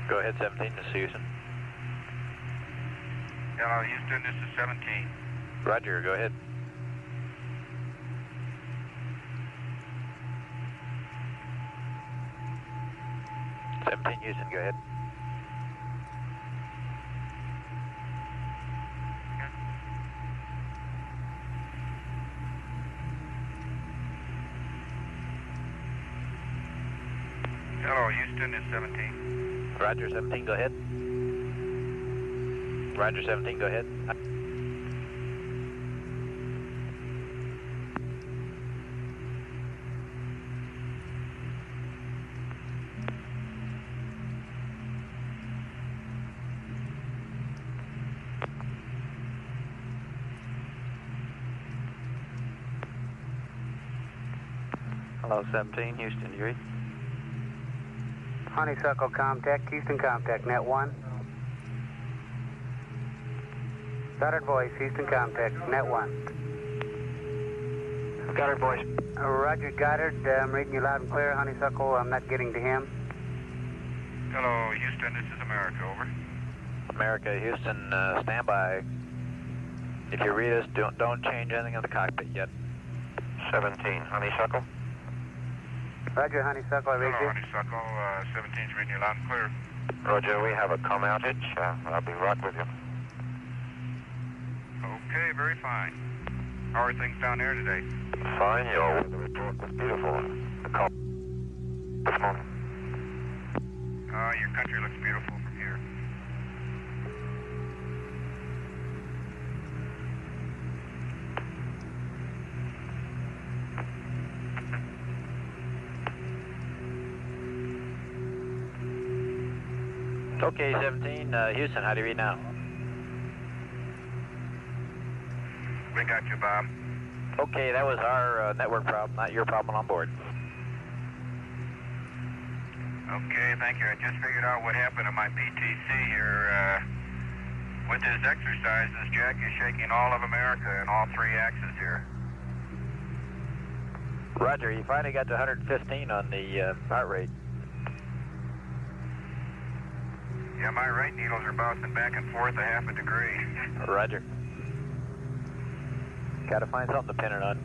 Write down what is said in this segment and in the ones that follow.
Go ahead, 17, this is Houston. Hello, Houston, this is 17. Roger, go ahead. Houston, go ahead. Hello, Houston, it's 17. Roger, 17, go ahead. Roger, 17, go ahead. Hello, 17, Houston, you read? Honeysuckle contact, Houston contact, net 1. Goddard voice, Houston contact, net 1. Goddard voice. Roger, Goddard, I'm reading you loud and clear. Honeysuckle, I'm not getting to him. Hello, Houston, this is America, over. America, Houston, stand by. If you read us, don't change anything in the cockpit yet. 17, Honeysuckle. Roger, Honeysuckle, I read Hello, you. Honeysuckle, 17's reading you loud and clear. Roger, we have a comm outage. I'll be right with you. Okay, very fine. How are things down there today? Fine, your weather report was beautiful. The call this morning. Your country looks beautiful from here. Okay, 17, Houston, how do you read now? We got you, Bob. Okay, that was our network problem, not your problem on board. Okay, thank you. I just figured out what happened to my PTC here. With this exercise, this jack is shaking all of America in all three axes here. Roger, you finally got to 115 on the heart rate. Yeah, my right needles are bouncing back and forth a half a degree. Roger. Gotta find something to pin it on.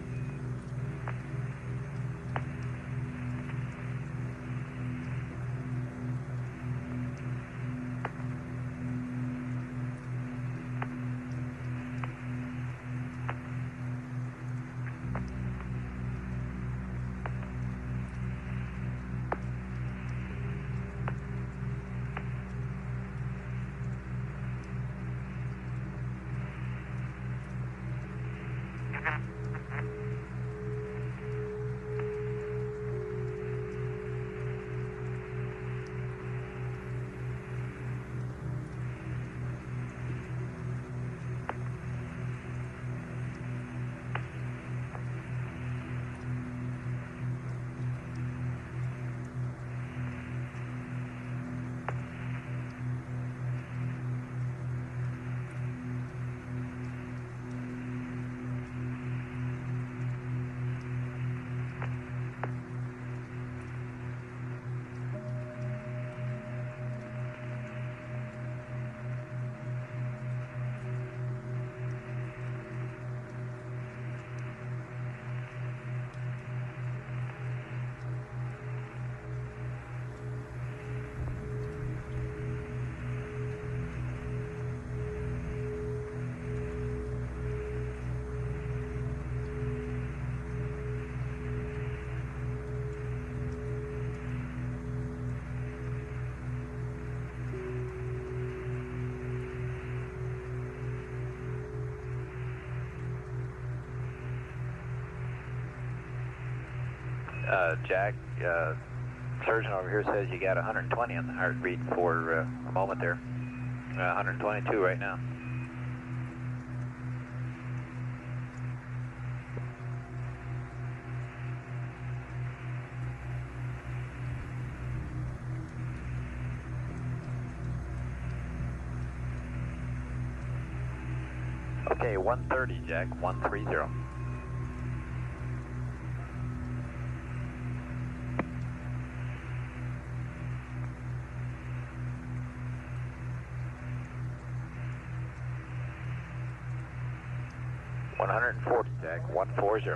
Jack, surgeon over here says you got 120 on the heartbeat for a moment there. 122 right now. Okay, 130, Jack, 130. 140, Jack, 140.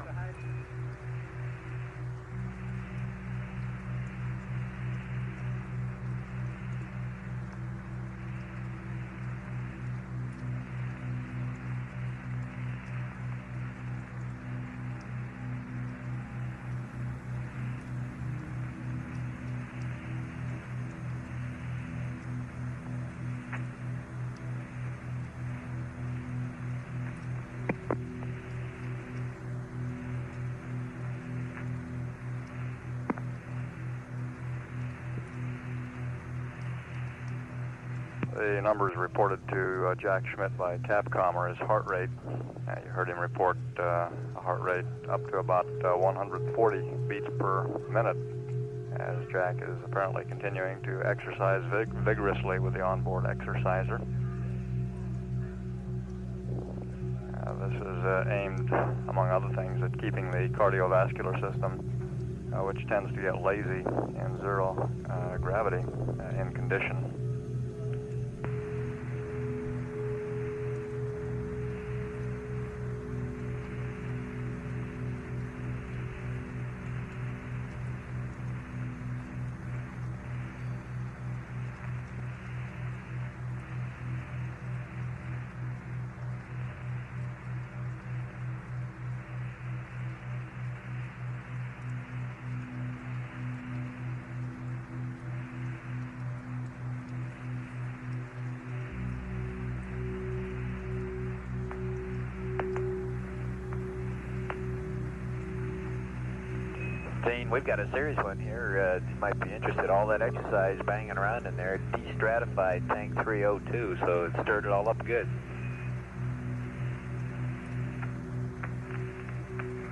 The numbers reported to Jack Schmidt by Capcom are his heart rate. You heard him report a heart rate up to about 140 beats per minute, as Jack is apparently continuing to exercise vigorously with the onboard exerciser. This is aimed, among other things, at keeping the cardiovascular system, which tends to get lazy in zero gravity, in condition. Dean, we've got a serious one here. You might be interested. All that exercise banging around in there de-stratified tank 302, so it stirred it all up good.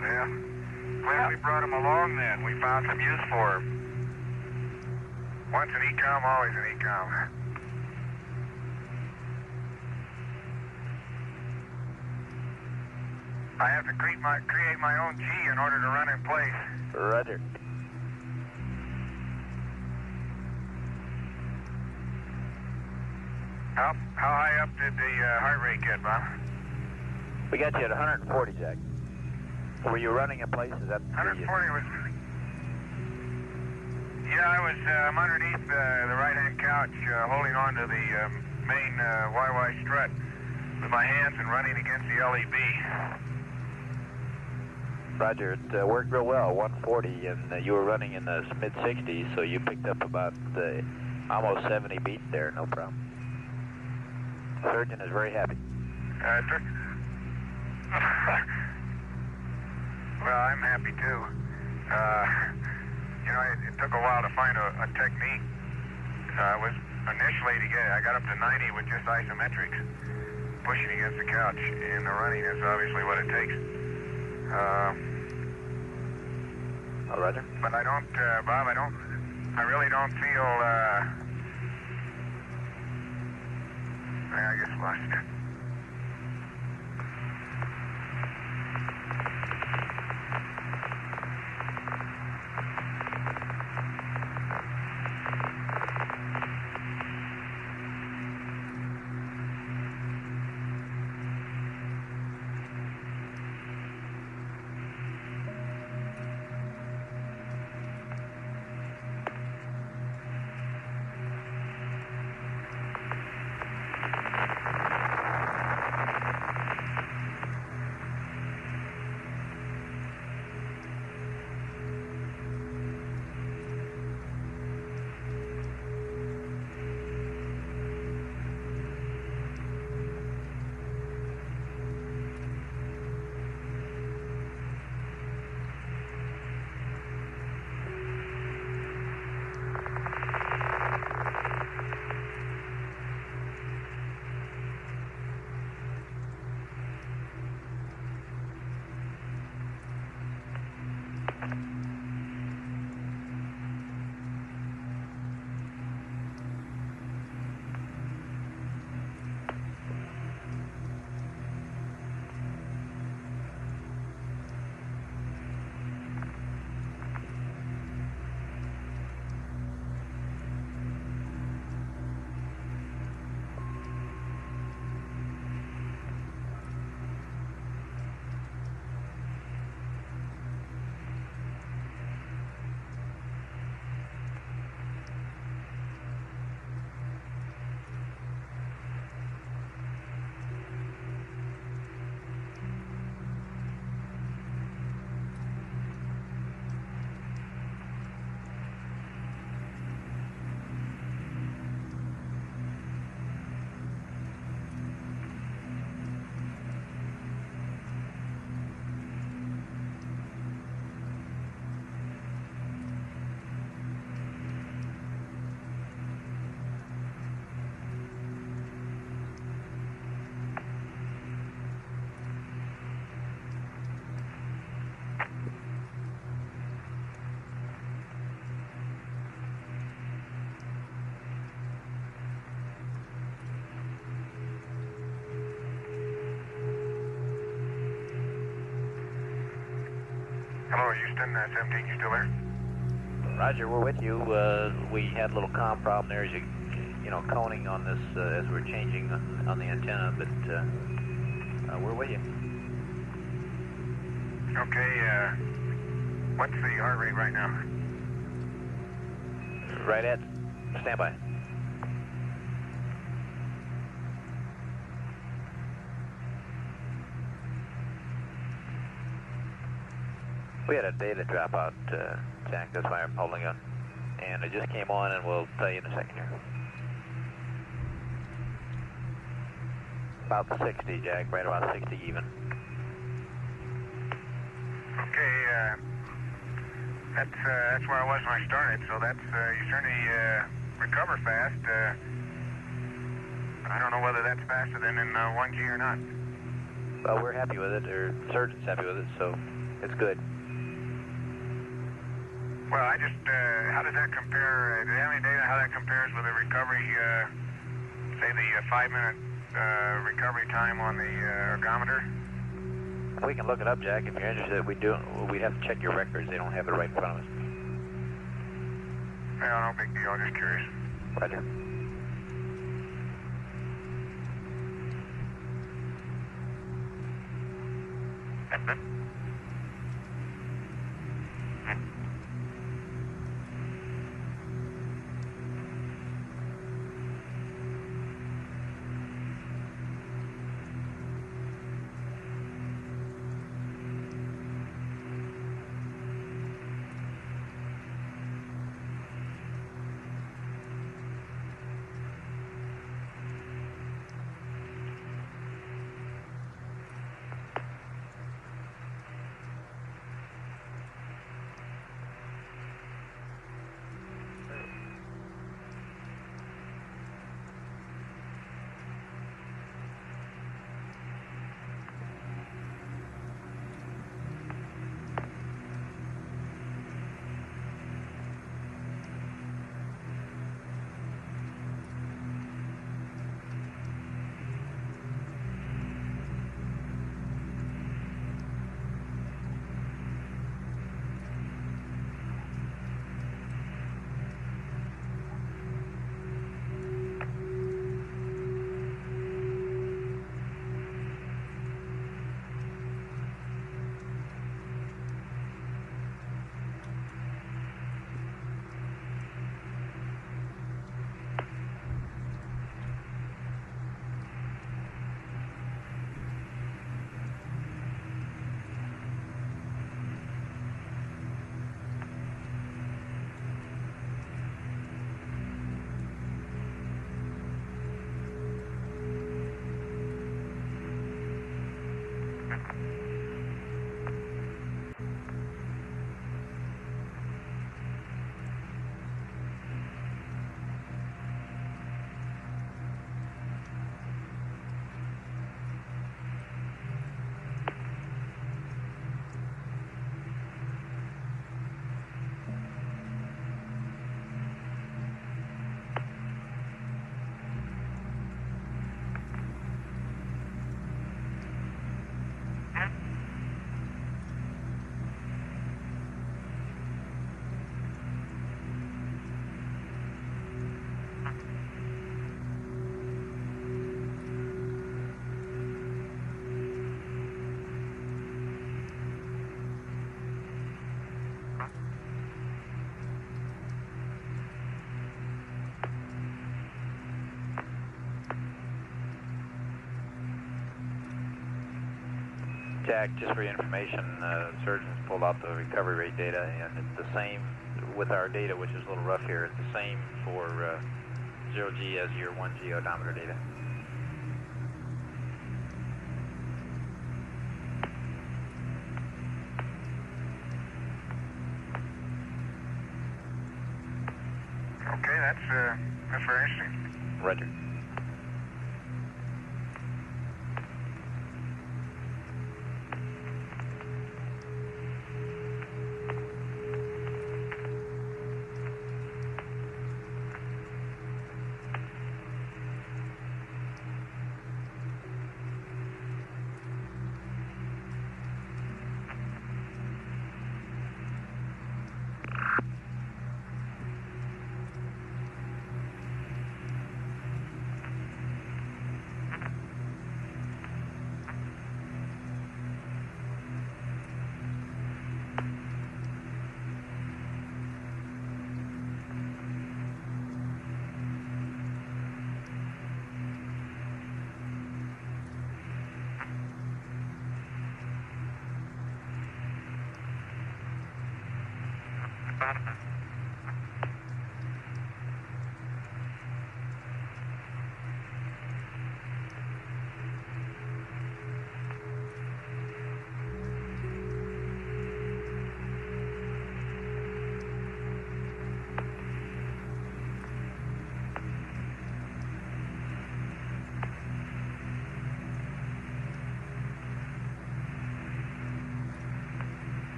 Yeah. Glad we brought him along then. We found some use for him. Once an ecom, always an ecom. I have to create my own G in order to run in place. Roger. How high up did the heart rate get, Bob? We got you at 140, Jack. Were you running in place? Is that 140 was... Yeah, I was I'm underneath the right-hand couch, holding on to the main YY strut with my hands and running against the LEB. Roger, it worked real well, 140, and you were running in the mid-60s, so you picked up about almost 70 beats there, no problem. Surgeon is very happy. Well, I'm happy too. You know, it took a while to find a technique. I got up to 90 with just isometrics, pushing against the couch, and the running is obviously what it takes. Oh, Roger. But I don't, Bob, I really don't feel, I guess lost it. Hello, Houston, 17, you still there? Roger, we're with you. We had a little comm problem there as you know, coning on this as we're changing on the antenna, but we're with you. Okay, what's the heart rate right now? Right at standby. We had a data dropout, Jack, that's why I'm holding up. And it just came on, and we'll tell you in a second here. About 60, Jack, right around 60 even. Okay, that's where I was when I started, so that's, you certainly recover fast. I don't know whether that's faster than in 1G or not. Well, we're happy with it, or surgeon's happy with it, so it's good. Well, I just, how does that compare, do you have any data how that compares with the recovery, say the 5-minute recovery time on the ergometer? We can look it up, Jack, if you're interested. We'd have to check your records. They don't have it right in front of us. Well, no big deal, just curious. Roger. Jack, just for your information, surgeons pulled out the recovery rate data, and it's the same with our data, which is a little rough here. It's the same for 0G as your 1G odometer data. Okay, that's very interesting. Roger.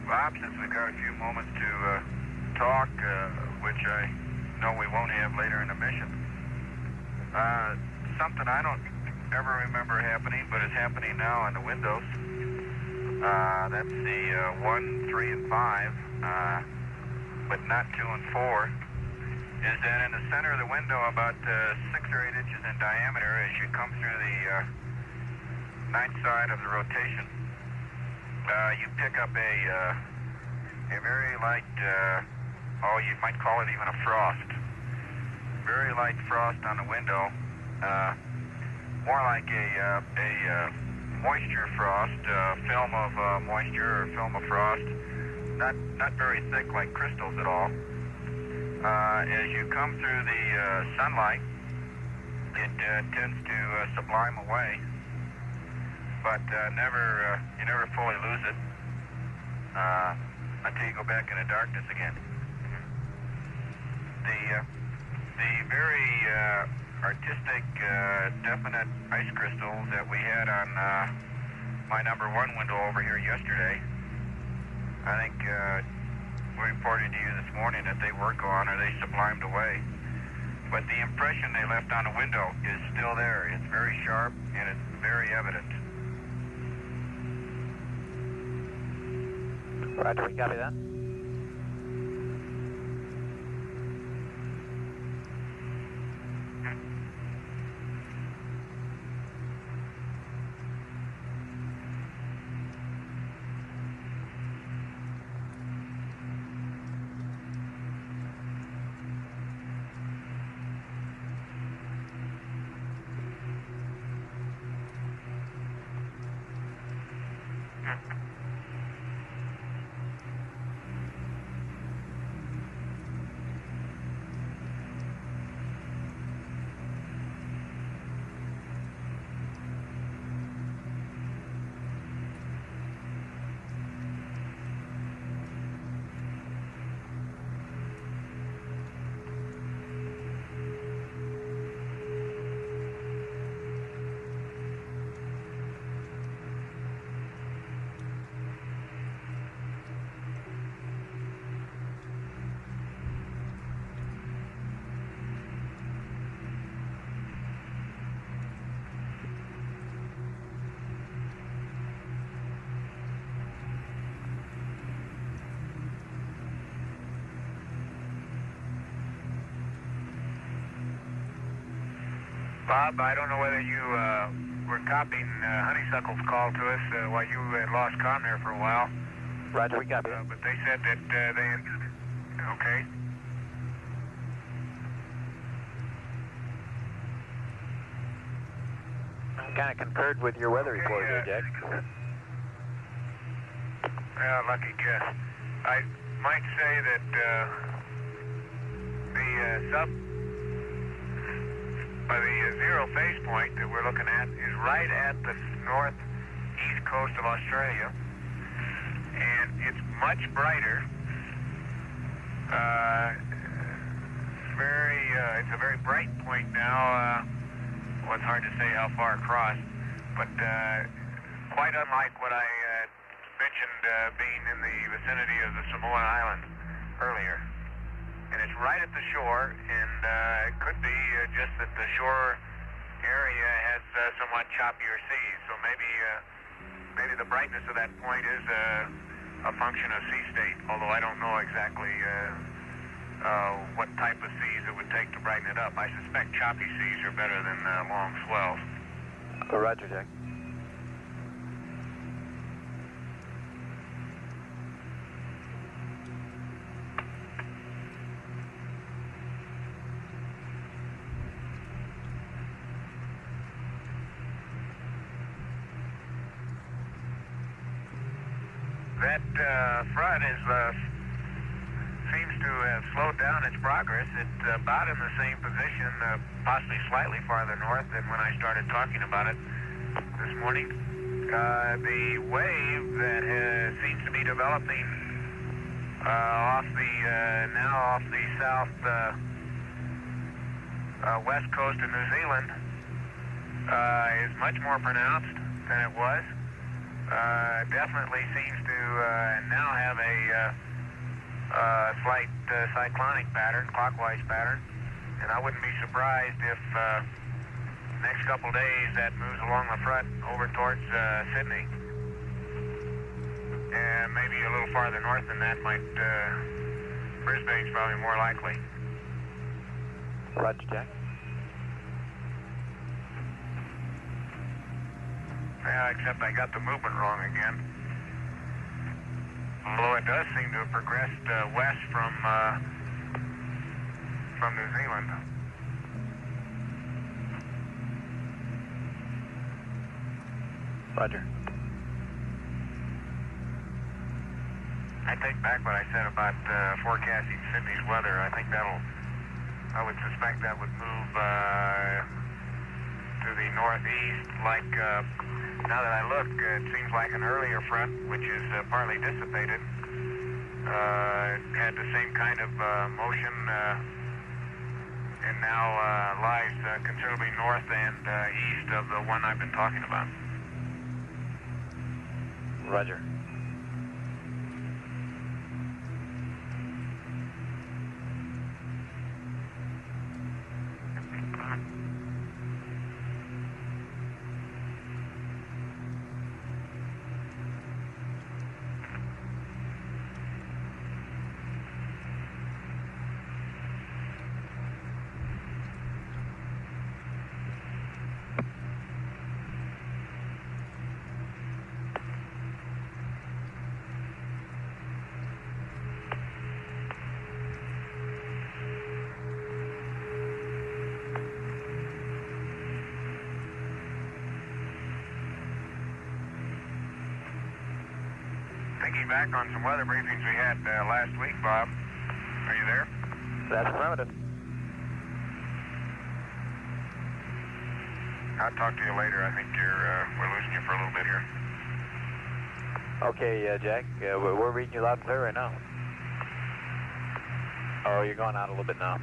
Bob, since we've got a few moments to talk, which I know we won't have later in the mission, something I don't ever remember happening, but is happening now on the windows. That's the 1, 3, and 5, but not 2 and 4, is that in the center of the window, about 6 or 8 inches in diameter, as you come through the night side of the rotation, you pick up a very light, you might call it even a frost. Very light frost on the window, more like a moisture frost, film of moisture or film of frost, not very thick like crystals at all. As you come through the sunlight, it tends to sublime away, but you never fully lose it until you go back into darkness again. The very artistic, definite ice crystals that we had on my number 1 window over here yesterday, I think we reported to you this morning that they were gone or they sublimed away. But the impression they left on the window is still there. It's very sharp and it's very evident. Roger, we copy that. Bob, I don't know whether you were copying Honeysuckle's call to us while you had lost comm there for a while. Roger, we copy. But they said that they... Okay. Kind of concurred with your weather report here, Jack. Yeah, lucky guess. I might say that the zero phase point that we're looking at is right at the northeast coast of Australia, and it's much brighter. It's a very bright point now. Well, it's hard to say how far across, but quite unlike what I mentioned being in the vicinity of the Samoan Islands earlier. And it's right at the shore, and it could be just that the shore area has somewhat choppier seas, so maybe the brightness of that point is a function of sea state, although I don't know exactly what type of seas it would take to brighten it up. I suspect choppy seas are better than long swells. Roger, Jack. That front seems to have slowed down its progress. It's about in the same position, possibly slightly farther north than when I started talking about it this morning. The wave that seems to be developing off the south west coast of New Zealand is much more pronounced than it was. Definitely seems to now have a slight cyclonic pattern, clockwise pattern, and I wouldn't be surprised if next couple days that moves along the front over towards Sydney, and maybe a little farther north than that might Brisbane's probably more likely. Roger, Jack. Yeah, except I got the movement wrong again. Although it does seem to have progressed west from New Zealand. Roger. I take back what I said about forecasting Sydney's weather. I think I would suspect that would move to the northeast. Like, now that I look, it seems like an earlier front, which is partly dissipated, had the same kind of motion, and now lies considerably north and east of the one I've been talking about. Roger. Thinking back on some weather briefings we had last week, Bob. Are you there? That's affirmative. I'll talk to you later. I think we're losing you for a little bit here. Okay, Jack, we're reading you loud and clear right now. Oh, you're going out a little bit now.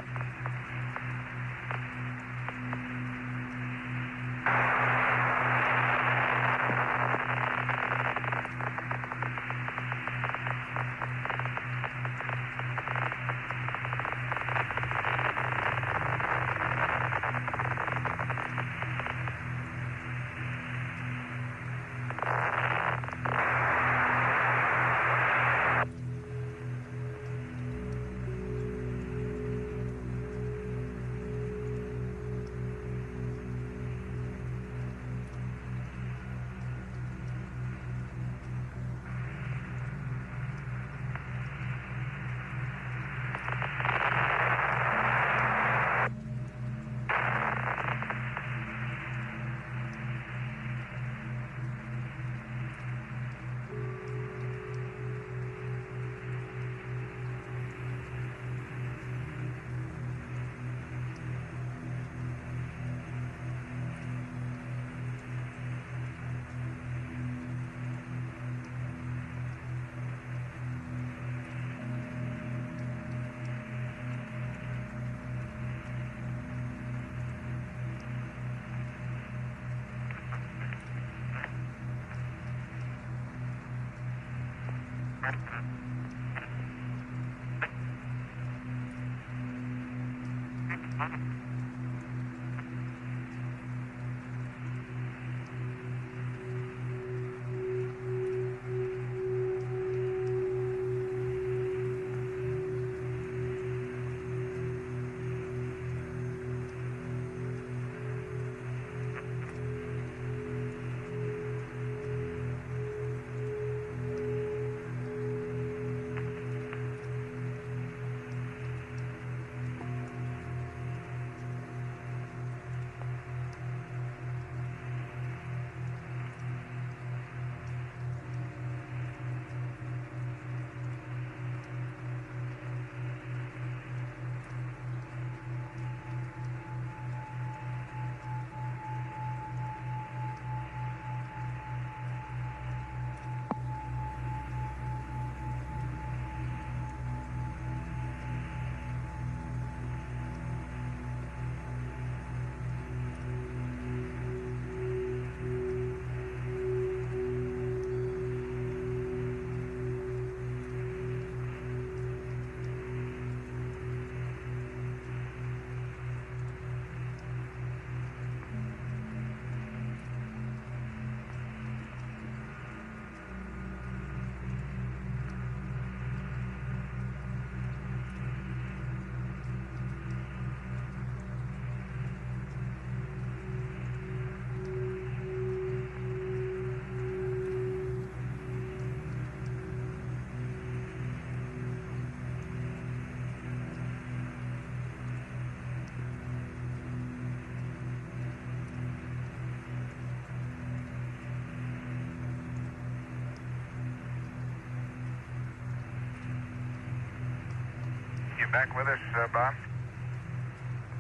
Back with us, Bob?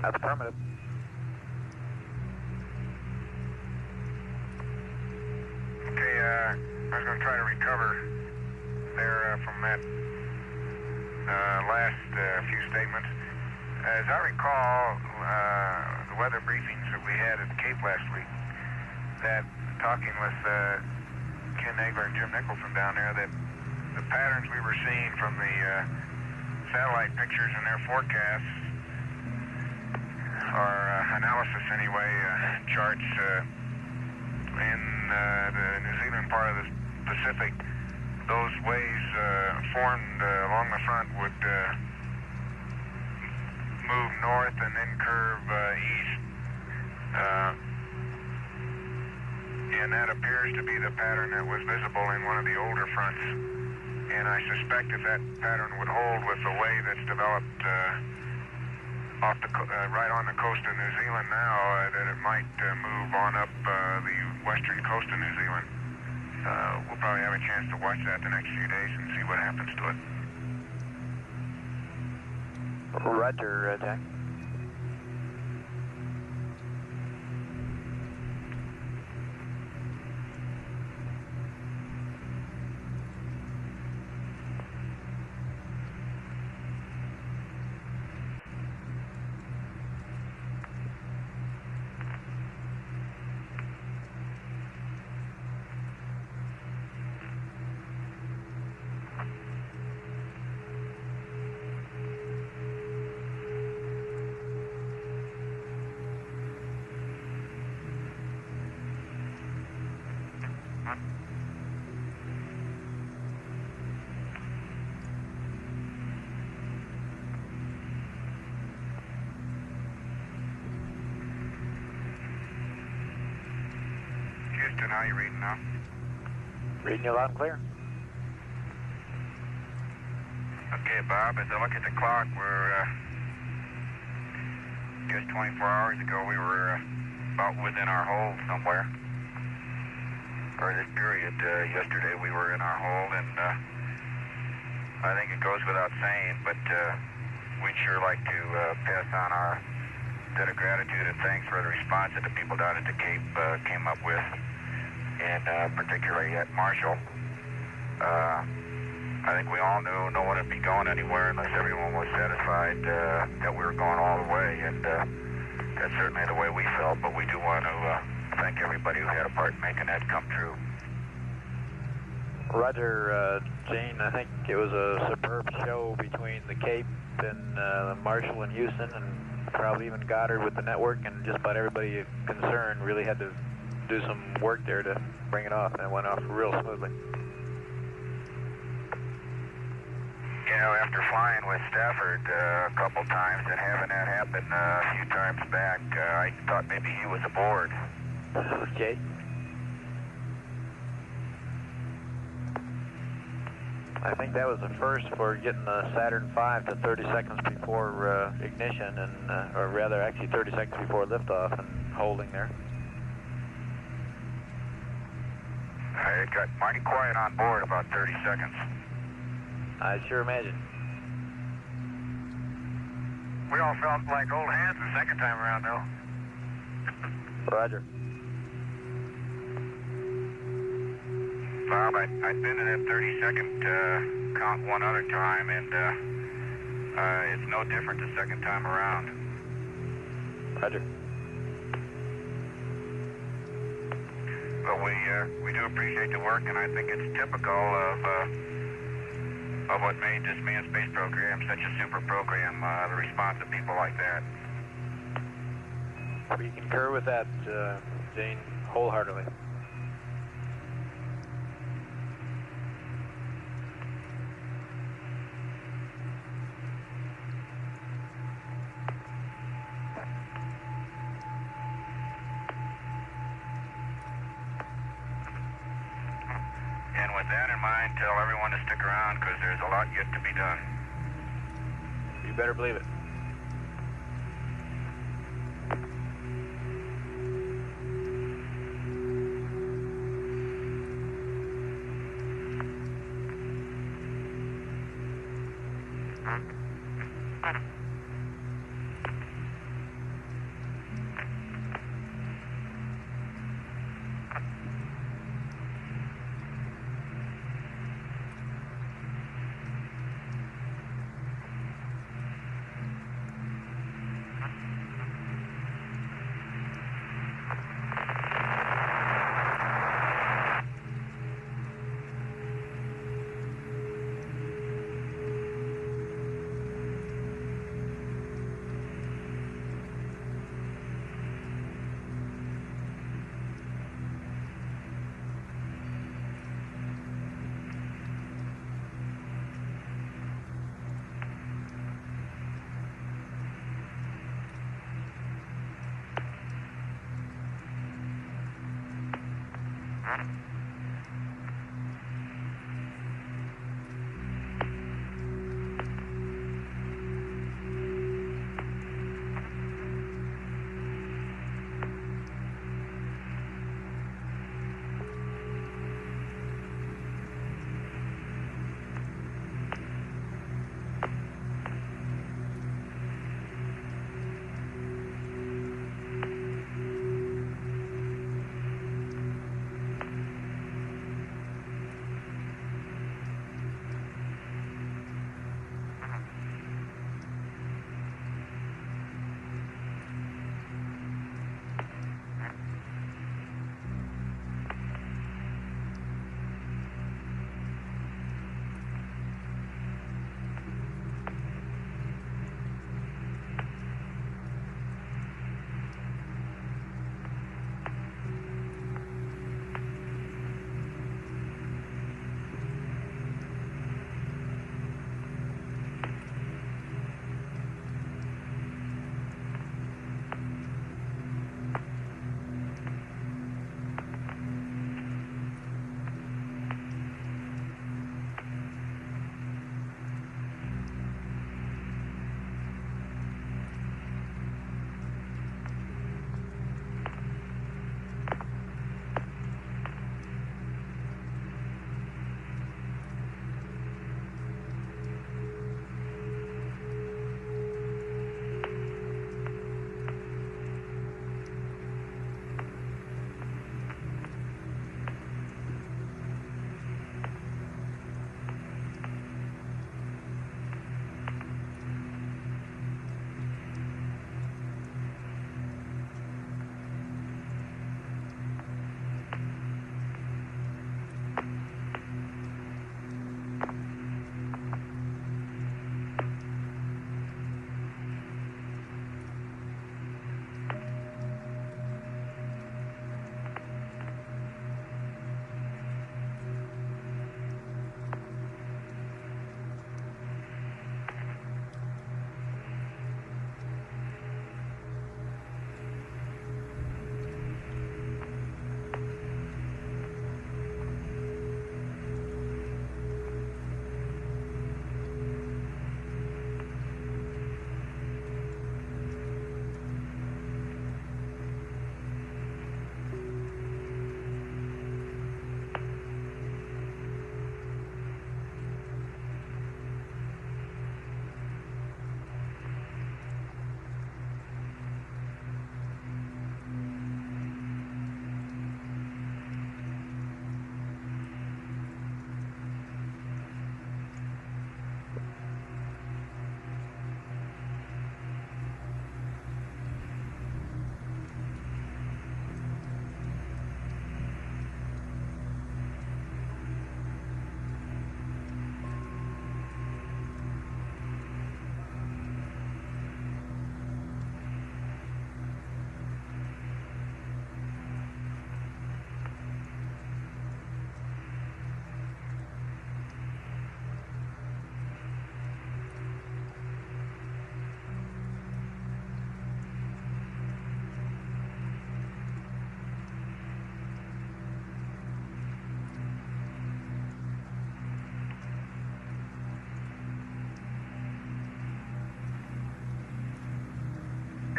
That's affirmative. Okay, I was going to try to recover there from that last few statements. As I recall, the weather briefings that we had at the Cape last week, that talking with Ken Nagler and Jim Nicholson down there, that the patterns we were seeing from the satellite pictures and their forecasts, or analysis anyway, charts in the New Zealand part of the Pacific, those waves formed along the front would move north and then curve east. And that appears to be the pattern that was visible in one of the older fronts. And I suspect if that pattern would hold with the wave that's developed right on the coast of New Zealand now, that it might move on up the western coast of New Zealand. We'll probably have a chance to watch that the next few days and see what happens to it. Roger, Jack. Houston, how are you reading now? Reading you loud and clear. Okay, Bob, as I look at the clock, we're just 24 hours ago we were about within our hold somewhere. For this period, yesterday we were in our hold, and I think it goes without saying, but we'd sure like to pass on our debt of gratitude and thanks for the response that the people down at the Cape came up with, and particularly at Marshall. I think we all knew no one would be going anywhere unless everyone was satisfied that we were going all the way, and that's certainly the way we felt, but we do want to thank everybody who had a part in making that come true. Roger, Gene. I think it was a superb show between the Cape and Marshall and Houston, and probably even Goddard with the network, and just about everybody concerned really had to do some work there to bring it off, and it went off real smoothly. You know, after flying with Stafford a couple times and having that happen a few times back, I thought maybe he was aboard. Okay. I think that was the first for getting the Saturn V to 30 seconds before ignition, and or rather actually 30 seconds before liftoff and holding there. It got mighty quiet on board about 30 seconds. I sure imagine. We all felt like old hands the second time around, though. Roger. Bob, I'd been in that 30-second count one other time, and it's no different the second time around. Roger. But we do appreciate the work, and I think it's typical of what made this manned space program such a super program, the response of people like that. We concur with that, Gene, wholeheartedly. And with that in mind, tell everyone to stick around because there's a lot yet to be done. You better believe it.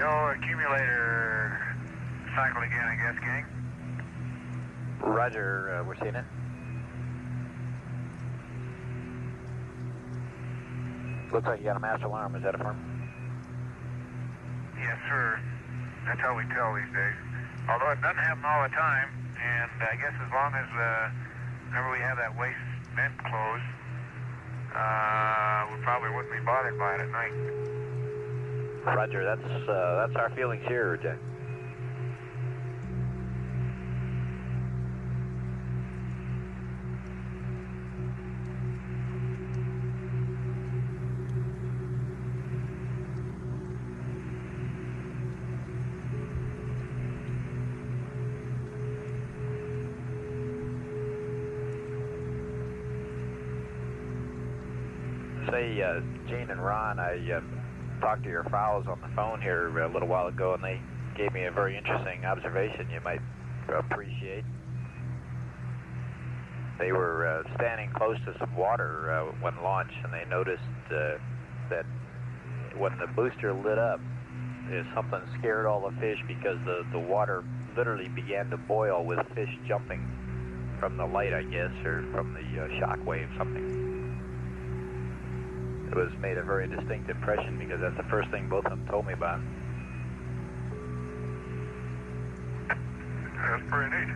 Joe, accumulator cycle again, I guess, gang. Roger, we're seeing it. Looks like you got a master alarm. Is that affirmed? Yes, sir. That's how we tell these days. Although it doesn't happen all the time, and I guess as long as whenever we have that waste vent closed, we probably wouldn't be bothered by it at night. Roger, that's our feelings here, Jack. Say, Gene and Ron, I talked to your fowls on the phone here a little while ago, and they gave me a very interesting observation you might appreciate. They were standing close to some water when launched, and they noticed that when the booster lit up, something scared all the fish because the water literally began to boil with fish jumping from the light, I guess, or from the shock wave, something. It was made a very distinct impression because that's the first thing both of them told me about. That's pretty neat.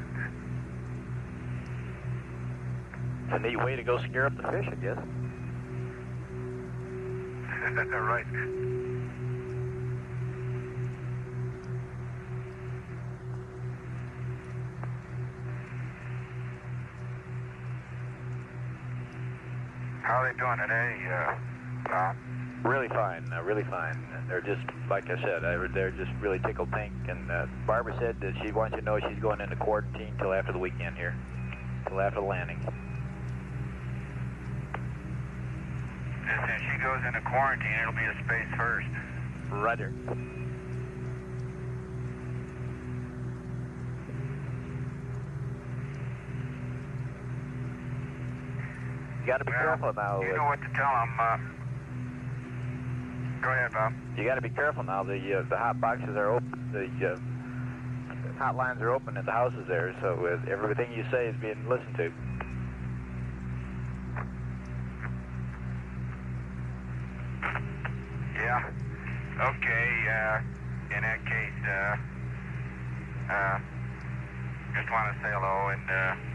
It's a neat way to go scare up the fish, I guess. Right. How are they doing today, Bob? Really fine, really fine. They're just, like I said, they're just really tickled pink. And Barbara said that she wants you to know she's going into quarantine till after the weekend here, till after the landing. And if she goes into quarantine, it'll be a space first. Roger. You got to be careful now. You know what to tell them. Go ahead, Bob. You got to be careful now. The hot boxes are open. The hotlines are open at the houses there, so everything you say is being listened to. Yeah. Okay. In that case, just want to say hello, and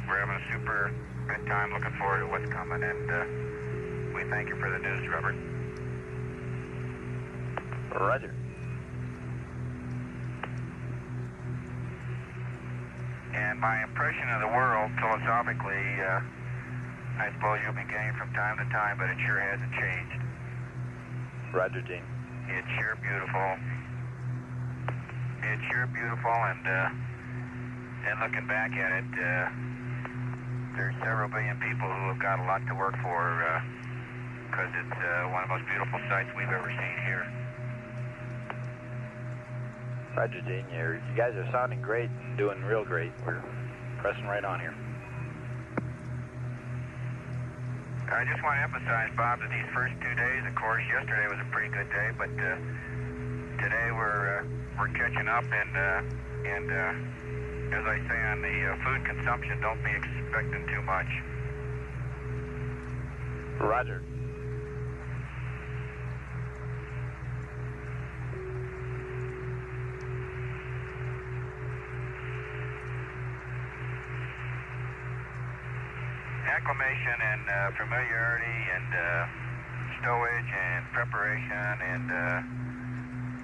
we're having a super good time. Looking forward to what's coming, and we thank you for the news, Robert. Roger. And my impression of the world, philosophically, I suppose you'll be getting from time to time, but it sure hasn't changed. Roger, Gene. It's sure beautiful. It's sure beautiful, and looking back at it, there's several billion people who have got a lot to work for, because it's one of the most beautiful sights we've ever seen here. Roger, Gene. You guys are sounding great and doing real great. We're pressing right on here. I just want to emphasize, Bob, that these first 2 days, of course, yesterday was a pretty good day, but today we're catching up, and as I say on the food consumption, don't be expecting too much. Roger. Acclimation and familiarity and stowage and preparation and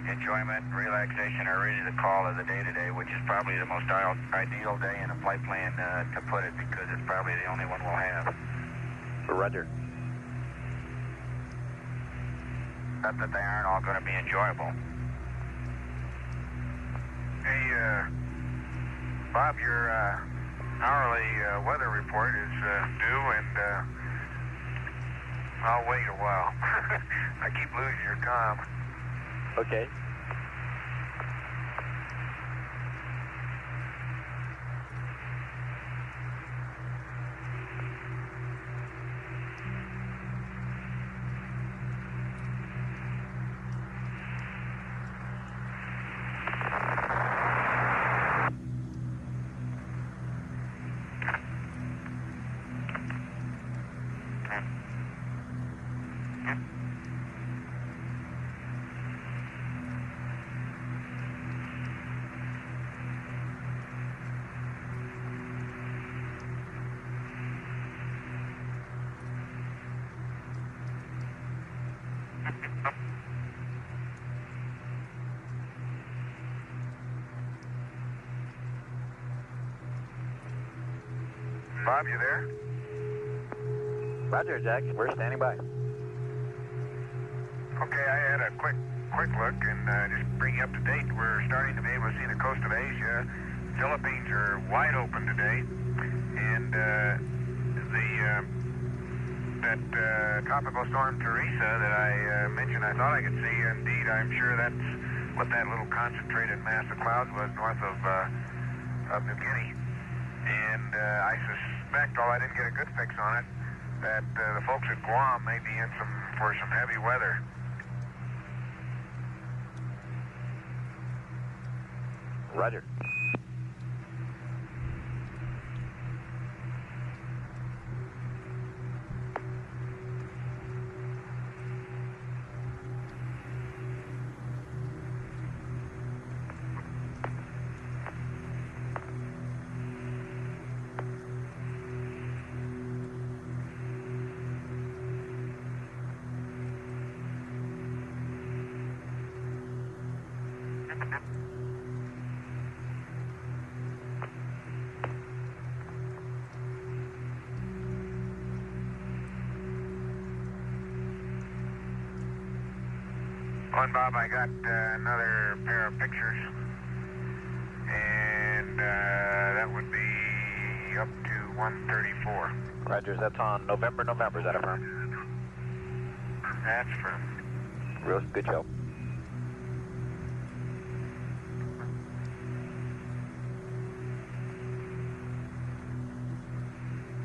enjoyment and relaxation are really the call of the day today, which is probably the most ideal day in a flight plan to put it, because it's probably the only one we'll have. Roger. Not that they aren't all going to be enjoyable. Hey, Bob, your hourly weather report is due, and I'll wait a while. I keep losing your comm. Okay. Bob, you there? Roger, Jack. We're standing by. Okay, I had a quick look and just bring you up to date. We're starting to be able to see the coast of Asia. Philippines are wide open today, and that tropical storm Teresa that I mentioned, I thought I could see. Indeed, I'm sure that's what that little concentrated mass of clouds was north of New Guinea. And I suspect, although I didn't get a good fix on it, that the folks at Guam may be in for some heavy weather. Roger. On, Bob, I got another pair of pictures, and that would be up to 134. Roger, that's on November, is that a firm? That's firm. Real good show.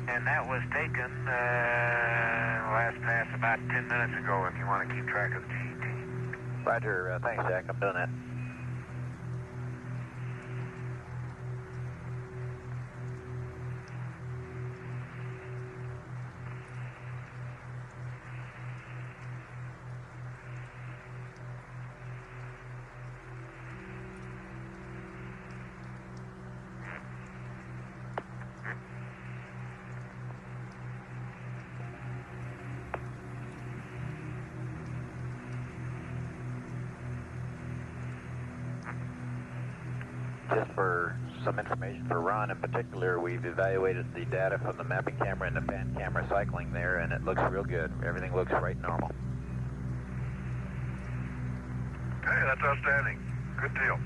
And that was taken last pass about 10 minutes ago, if you want to keep track of the GET. Roger, thanks, Jack. I'm doing that. Just for some information for Ron in particular, we've evaluated the data from the mapping camera and the pan camera cycling there, and it looks real good. Everything looks right normal. Hey, that's outstanding. Good deal.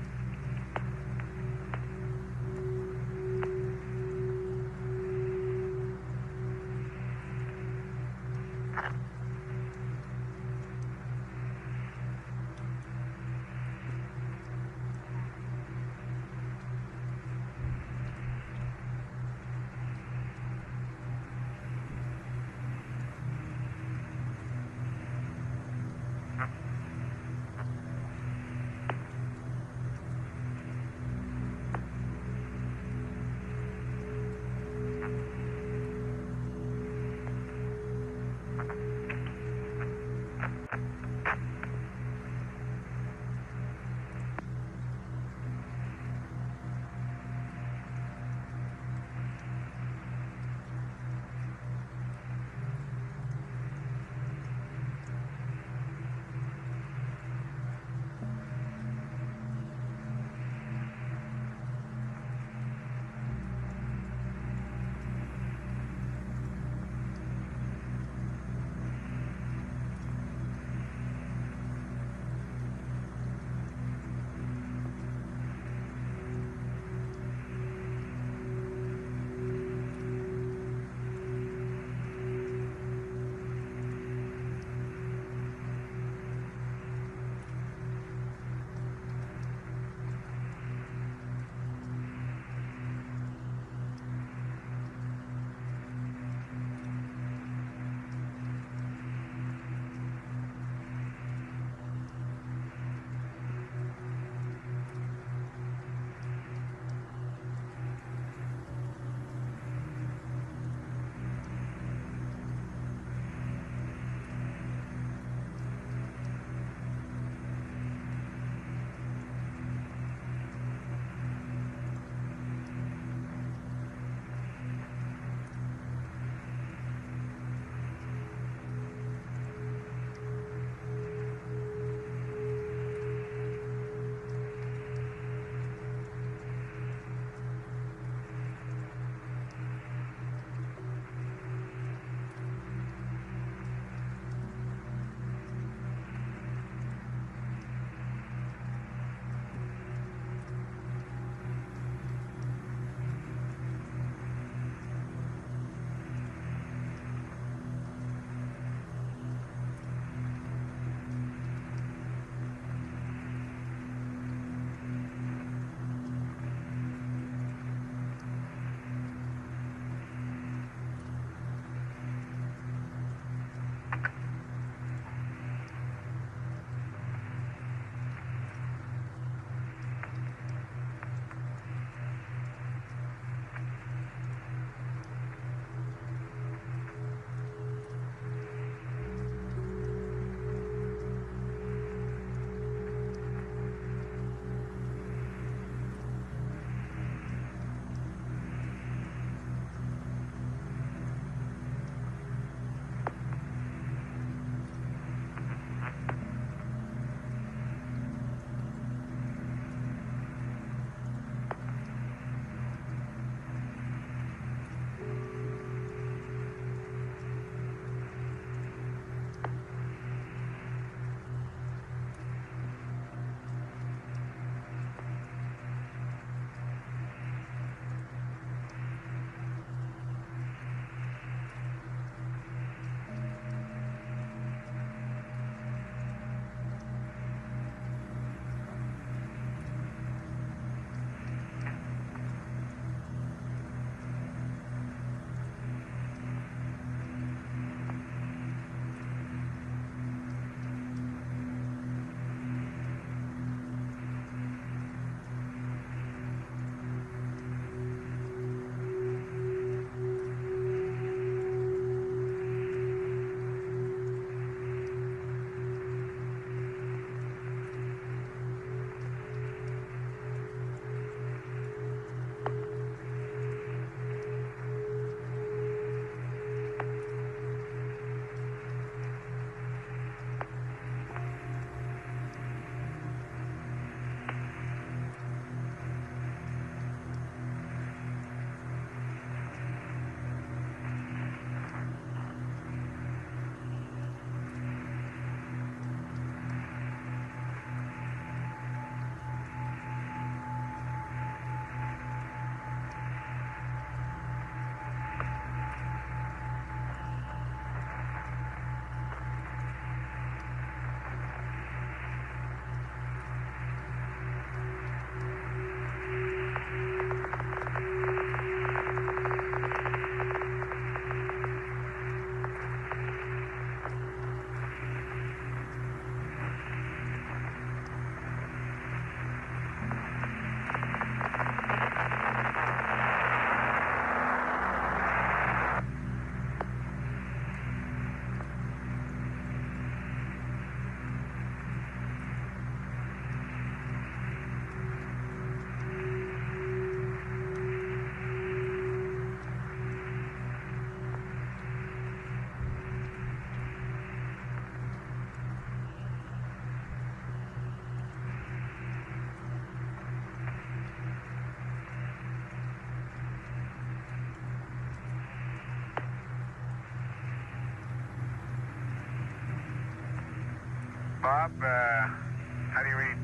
Bob, how do you read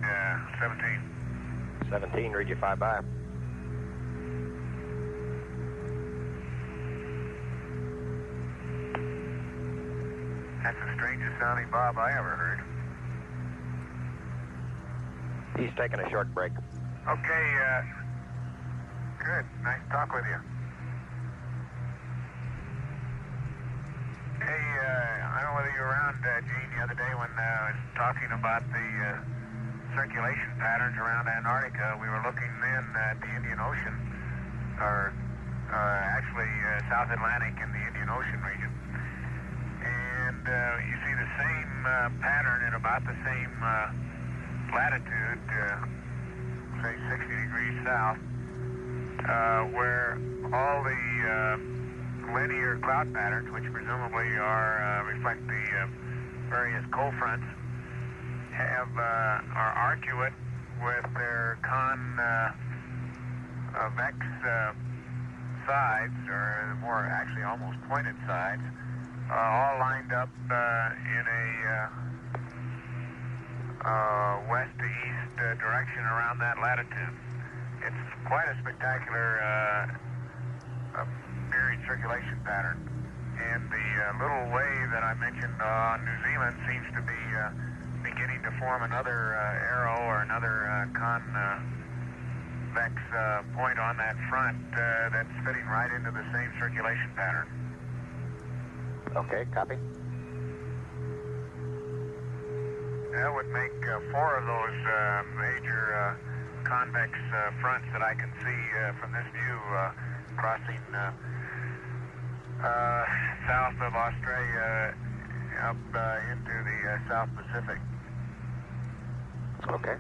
17? 17, read you 5 by. That's the strangest sounding Bob I ever heard. He's taking a short break. Okay, good. Nice to talk with you. Hey, I don't know whether you were around, Gene, the other day when I was talking about the circulation patterns around Antarctica. We were looking then at the Indian Ocean, or actually South Atlantic and the Indian Ocean region. And you see the same pattern at about the same latitude, say 60 degrees south, where all the linear cloud patterns, which presumably reflect the various cold fronts, are arcuate with their convex sides, or more actually almost pointed sides, all lined up in a west to east direction around that latitude. It's quite a spectacular period circulation pattern. And the little wave that I mentioned on New Zealand seems to be beginning to form another arrow or another convex point on that front that's fitting right into the same circulation pattern. Okay, copy. That would make 4 of those major convex fronts that I can see from this view crossing south of Australia up into the South Pacific. Okay.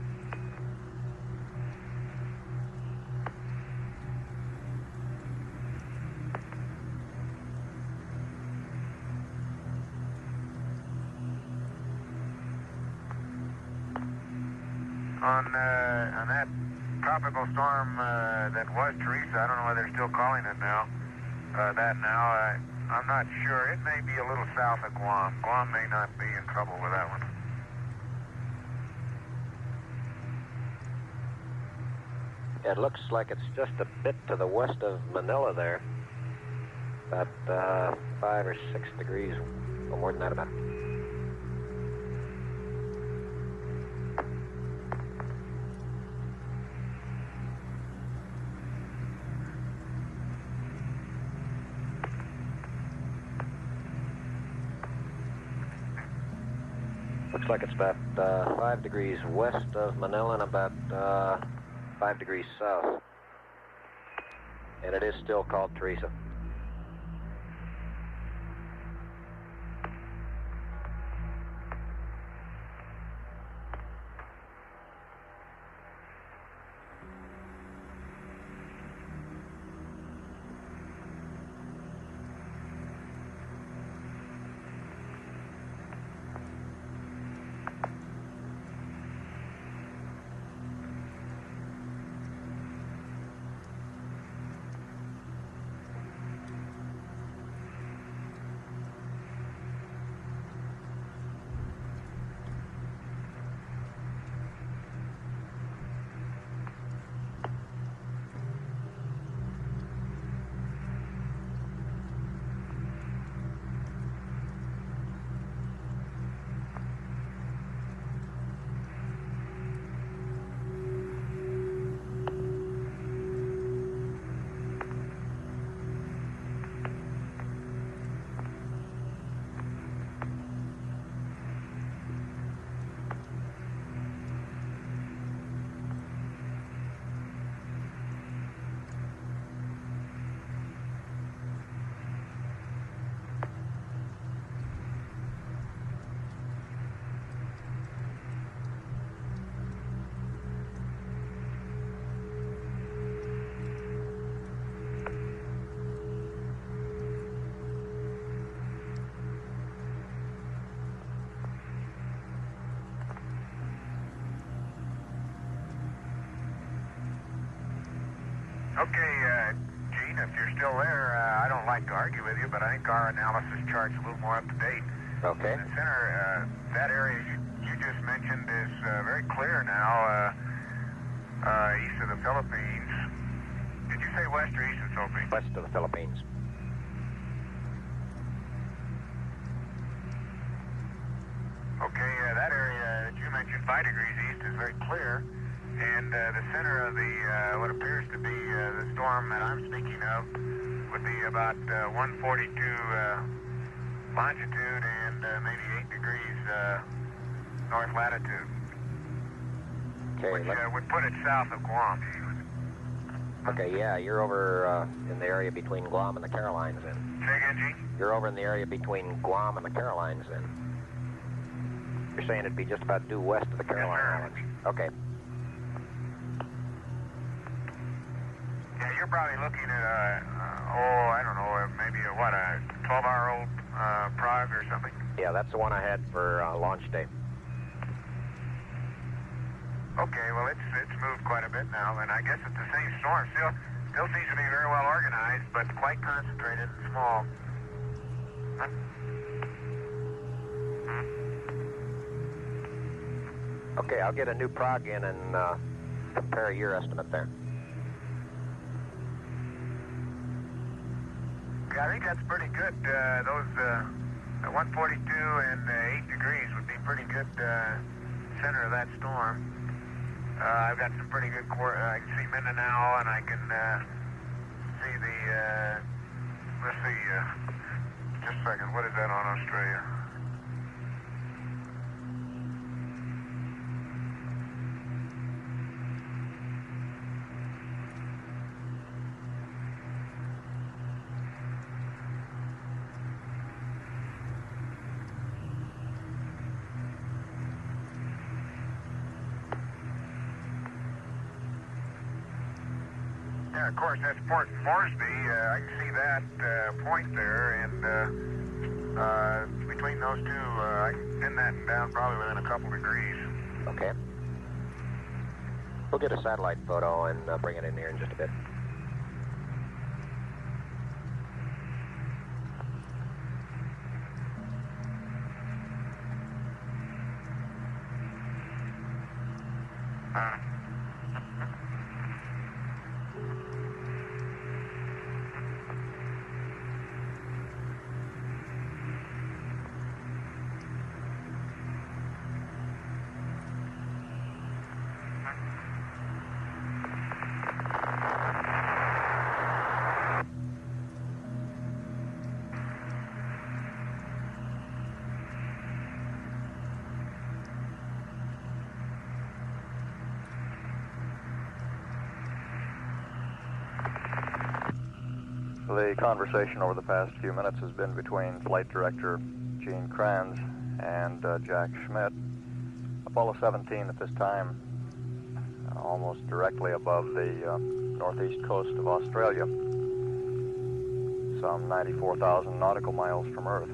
On that tropical storm that was Teresa, I don't know whether they're still calling it now, I'm not sure. It may be a little south of Guam. Guam may not be in trouble with that one. It looks like it's just a bit to the west of Manila there. About 5 or 6 degrees, or more than that about. Looks like it's about 5 degrees west of Manila and about 5 degrees south. And it is still called Teresa. Okay, Gene, if you're still there, I don't like to argue with you, but I think our analysis chart's a little more up to date. Okay. In the center, that area you just mentioned is very clear now, east of the Philippines. Did you say west or east of the Philippines? West of the Philippines. Okay, that area that you mentioned, 5 degrees east, is very clear. And the center of the what appears to be the storm that I'm speaking of would be about 142 longitude and maybe 8 degrees north latitude, Okay. which would put it south of Guam. Okay, yeah, you're over in the area between Guam and the Carolines then. Say again, Gene? You're over in the area between Guam and the Carolines then. You're saying it'd be just about due west of the Caroline Islands. Okay. Yeah, you're probably looking at I don't know, maybe a 12-hour-old Prague or something? Yeah, that's the one I had for launch day. Okay, well, it's moved quite a bit now, and I guess it's the same storm. Still seems to be very well organized, but quite concentrated and small. Huh? Okay, I'll get a new prog in and compare your estimate there. Yeah, I think that's pretty good. Those 142 and 8 degrees would be pretty good center of that storm. I've got some pretty good I can see Mindanao, and I can see the, let's see, just a second, what is that on Australia? Yeah, of course, that's Port Moresby. I can see that point there, and between those two, I can pin that down probably within a couple degrees. Okay. We'll get a satellite photo and bring it in here in just a bit. The conversation over the past few minutes has been between Flight Director Gene Kranz and Jack Schmidt. Apollo 17 at this time, almost directly above the northeast coast of Australia, some 94,000 nautical miles from Earth.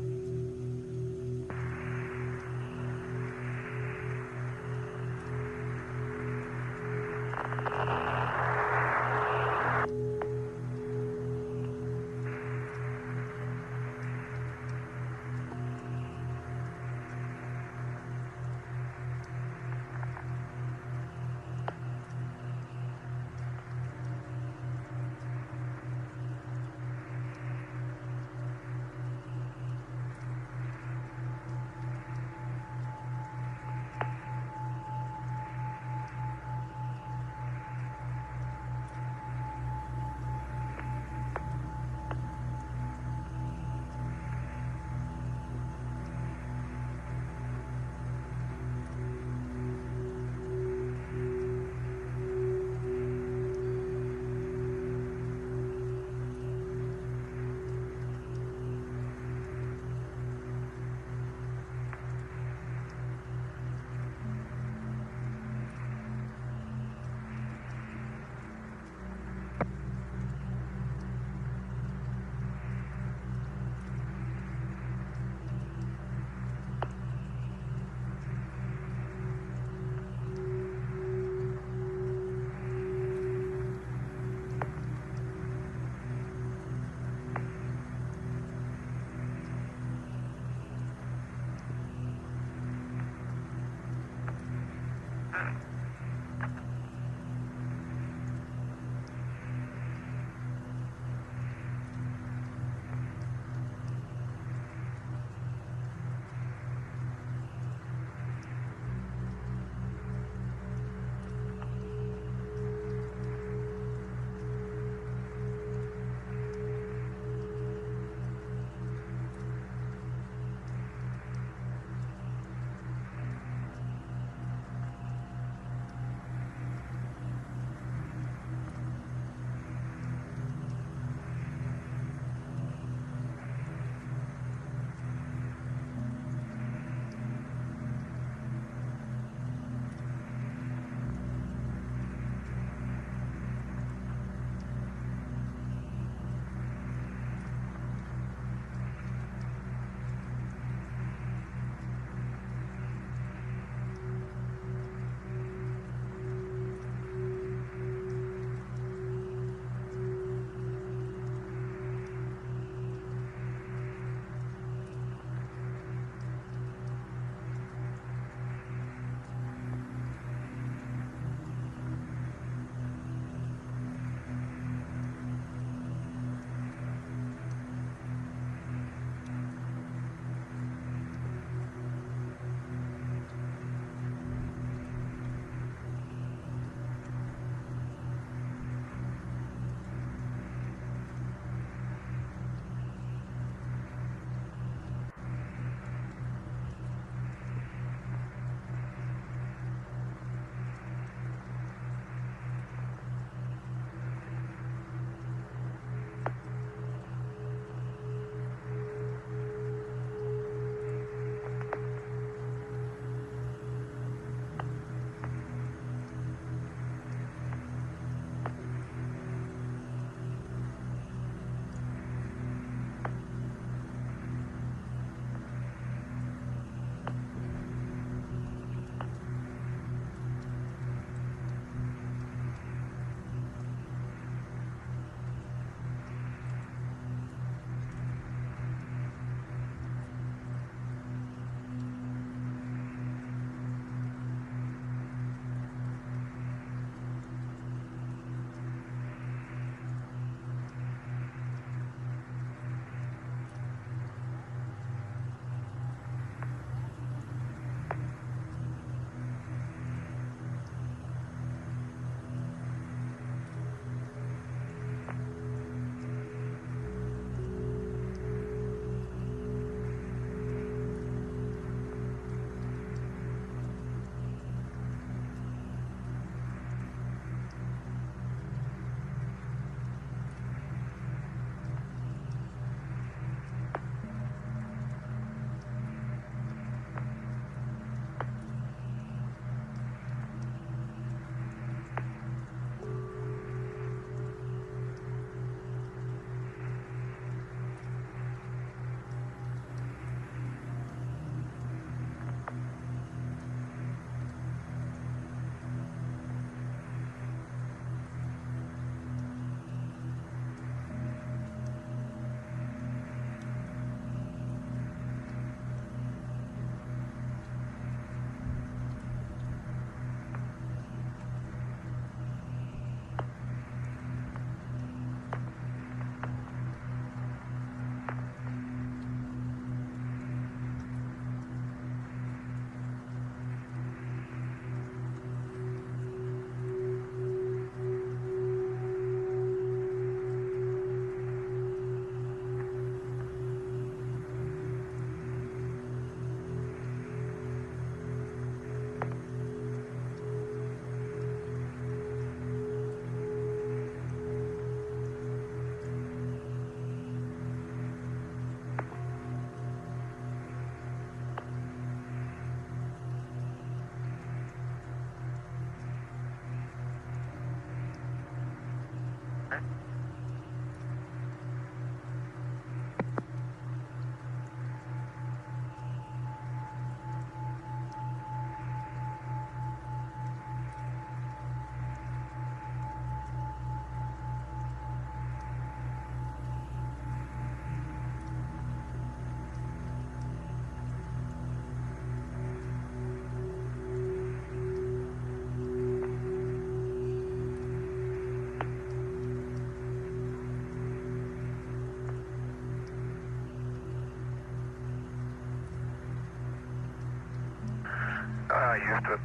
Houston,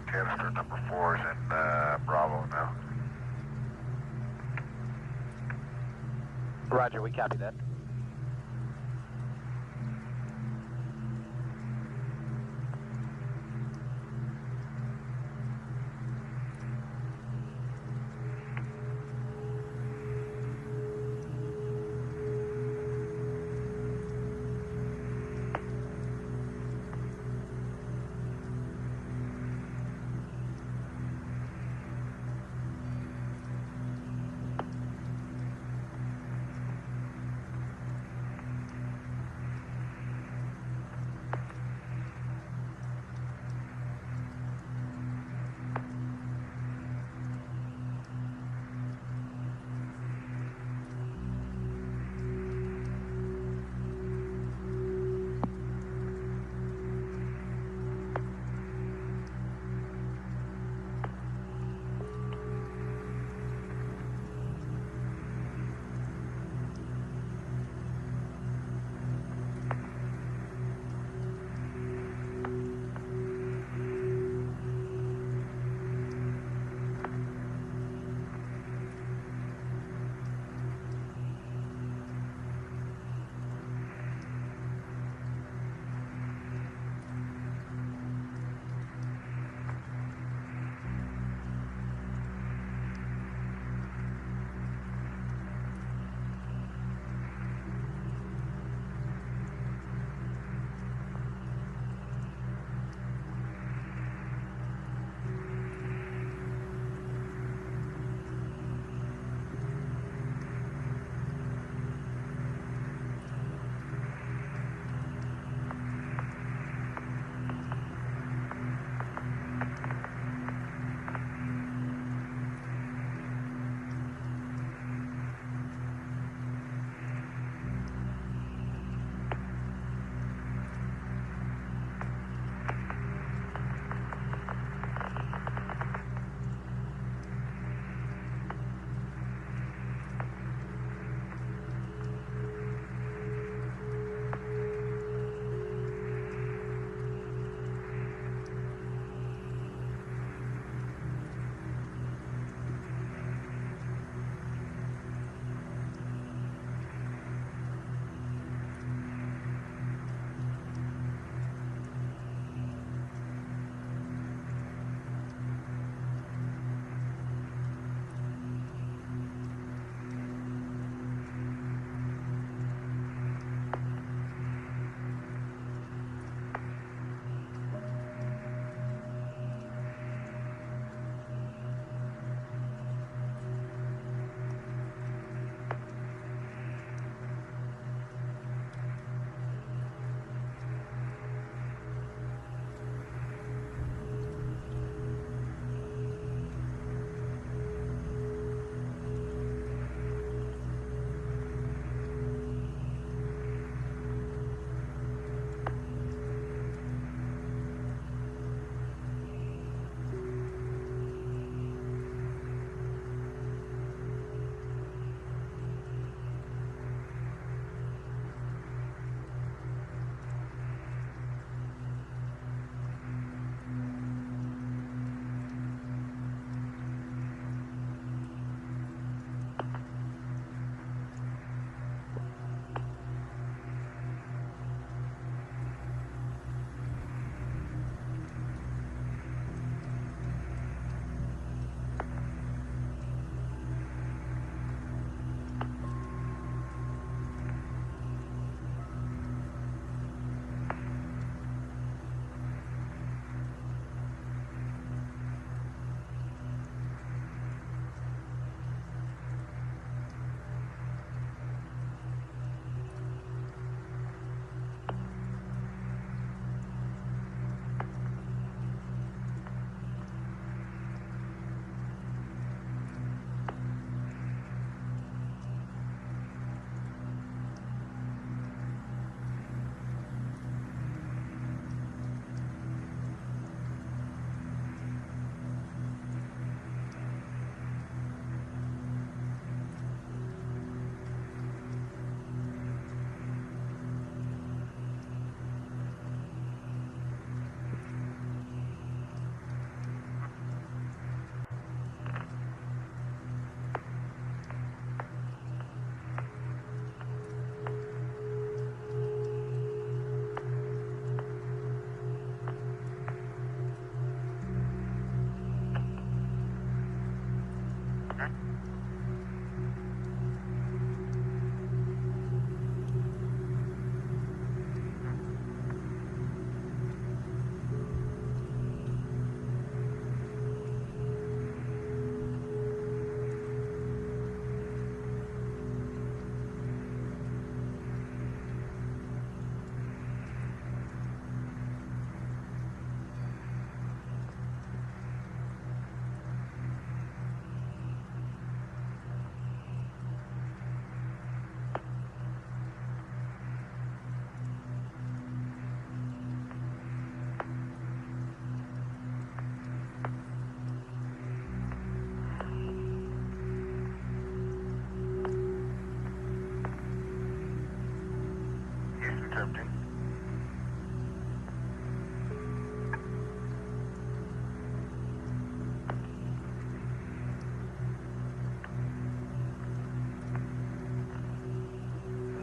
canister number 4 is in Bravo now. Roger, we copy that.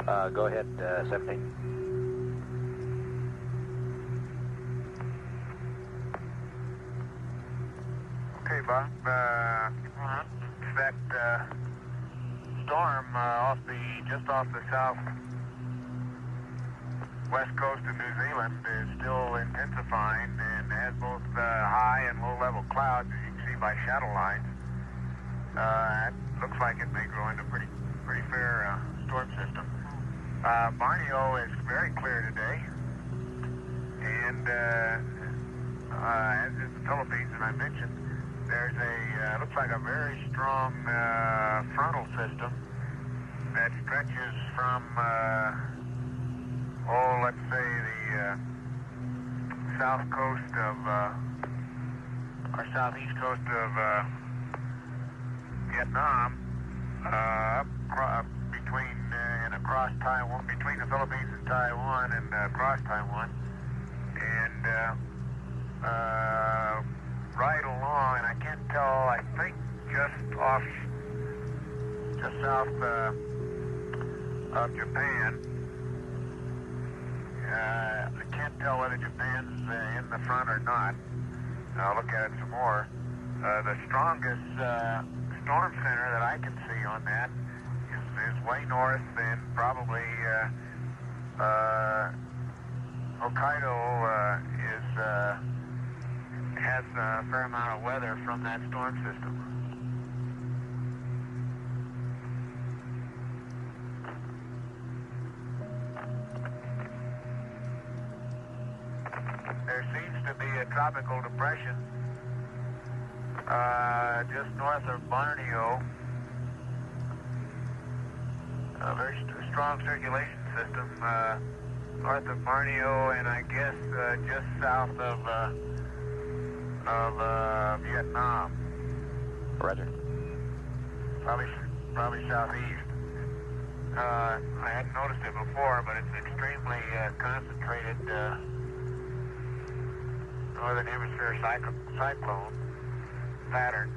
Go ahead, 17. Okay, Bob. That storm just off the south west coast of New Zealand is still intensifying and has both high and low level clouds, as you can see by shadow lines. It looks like it may grow into a pretty fair storm system. Borneo is very clear today, and as is the Philippines that I mentioned, there's looks like a very strong frontal system that stretches from, let's say the south coast of, or southeast coast of Vietnam, between and across Taiwan, between the Philippines and Taiwan, and across Taiwan, and right along, and I can't tell, I think just south of Japan. I can't tell whether Japan's in the front or not. I'll look at it some more. The strongest storm center that I can see on that is way north, and probably Hokkaido has a fair amount of weather from that storm system. There seems to be a tropical depression just north of Borneo. A very strong circulation system north of Borneo, and I guess just south of Vietnam. Roger. Probably southeast. I hadn't noticed it before, but it's extremely concentrated northern hemisphere cyclone pattern.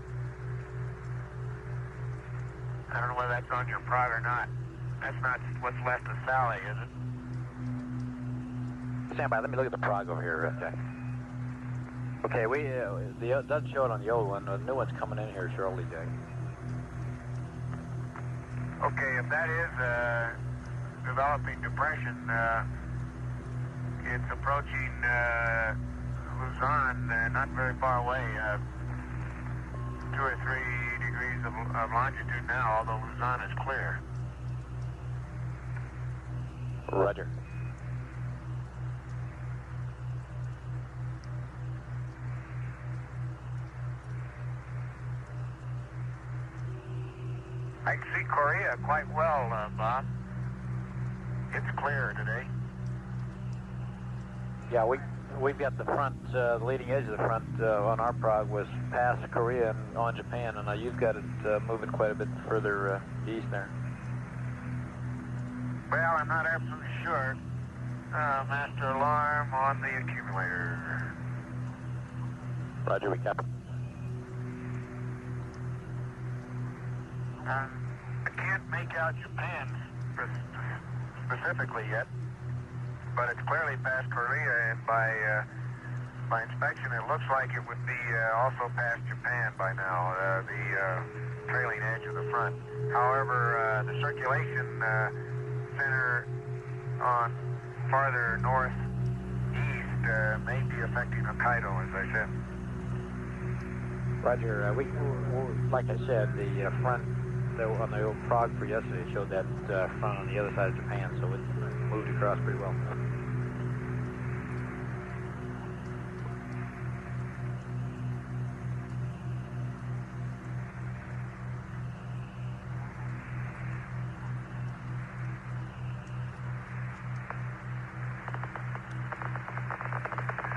I don't know whether that's on your prog or not. That's not what's left of Sally, is it? Stand by. Let me look at the prog over here, Jack. Okay, it doesn't show it on the old one. The new one's coming in here shortly, Jack. Okay, if that is a developing depression, it's approaching Luzon, not very far away, 2 or 3 degrees of longitude now, although Luzon is clear. Roger. I can see Korea quite well, Bob. It's clear today. Yeah, we've got the front, the leading edge of the front on our prog was past Korea and on Japan, and you've got it moving quite a bit further east there. Well, I'm not absolutely sure. Master alarm on the accumulator. Roger, we copy. I can't make out Japan specifically yet, but it's clearly past Korea, and by inspection it looks like it would be also past Japan by now, the trailing edge of the front. However, the circulation center on farther northeast may be affecting Hokkaido, as I said. Roger, we like I said, the front on the old prog for yesterday showed that front on the other side of Japan, so it moved across pretty well.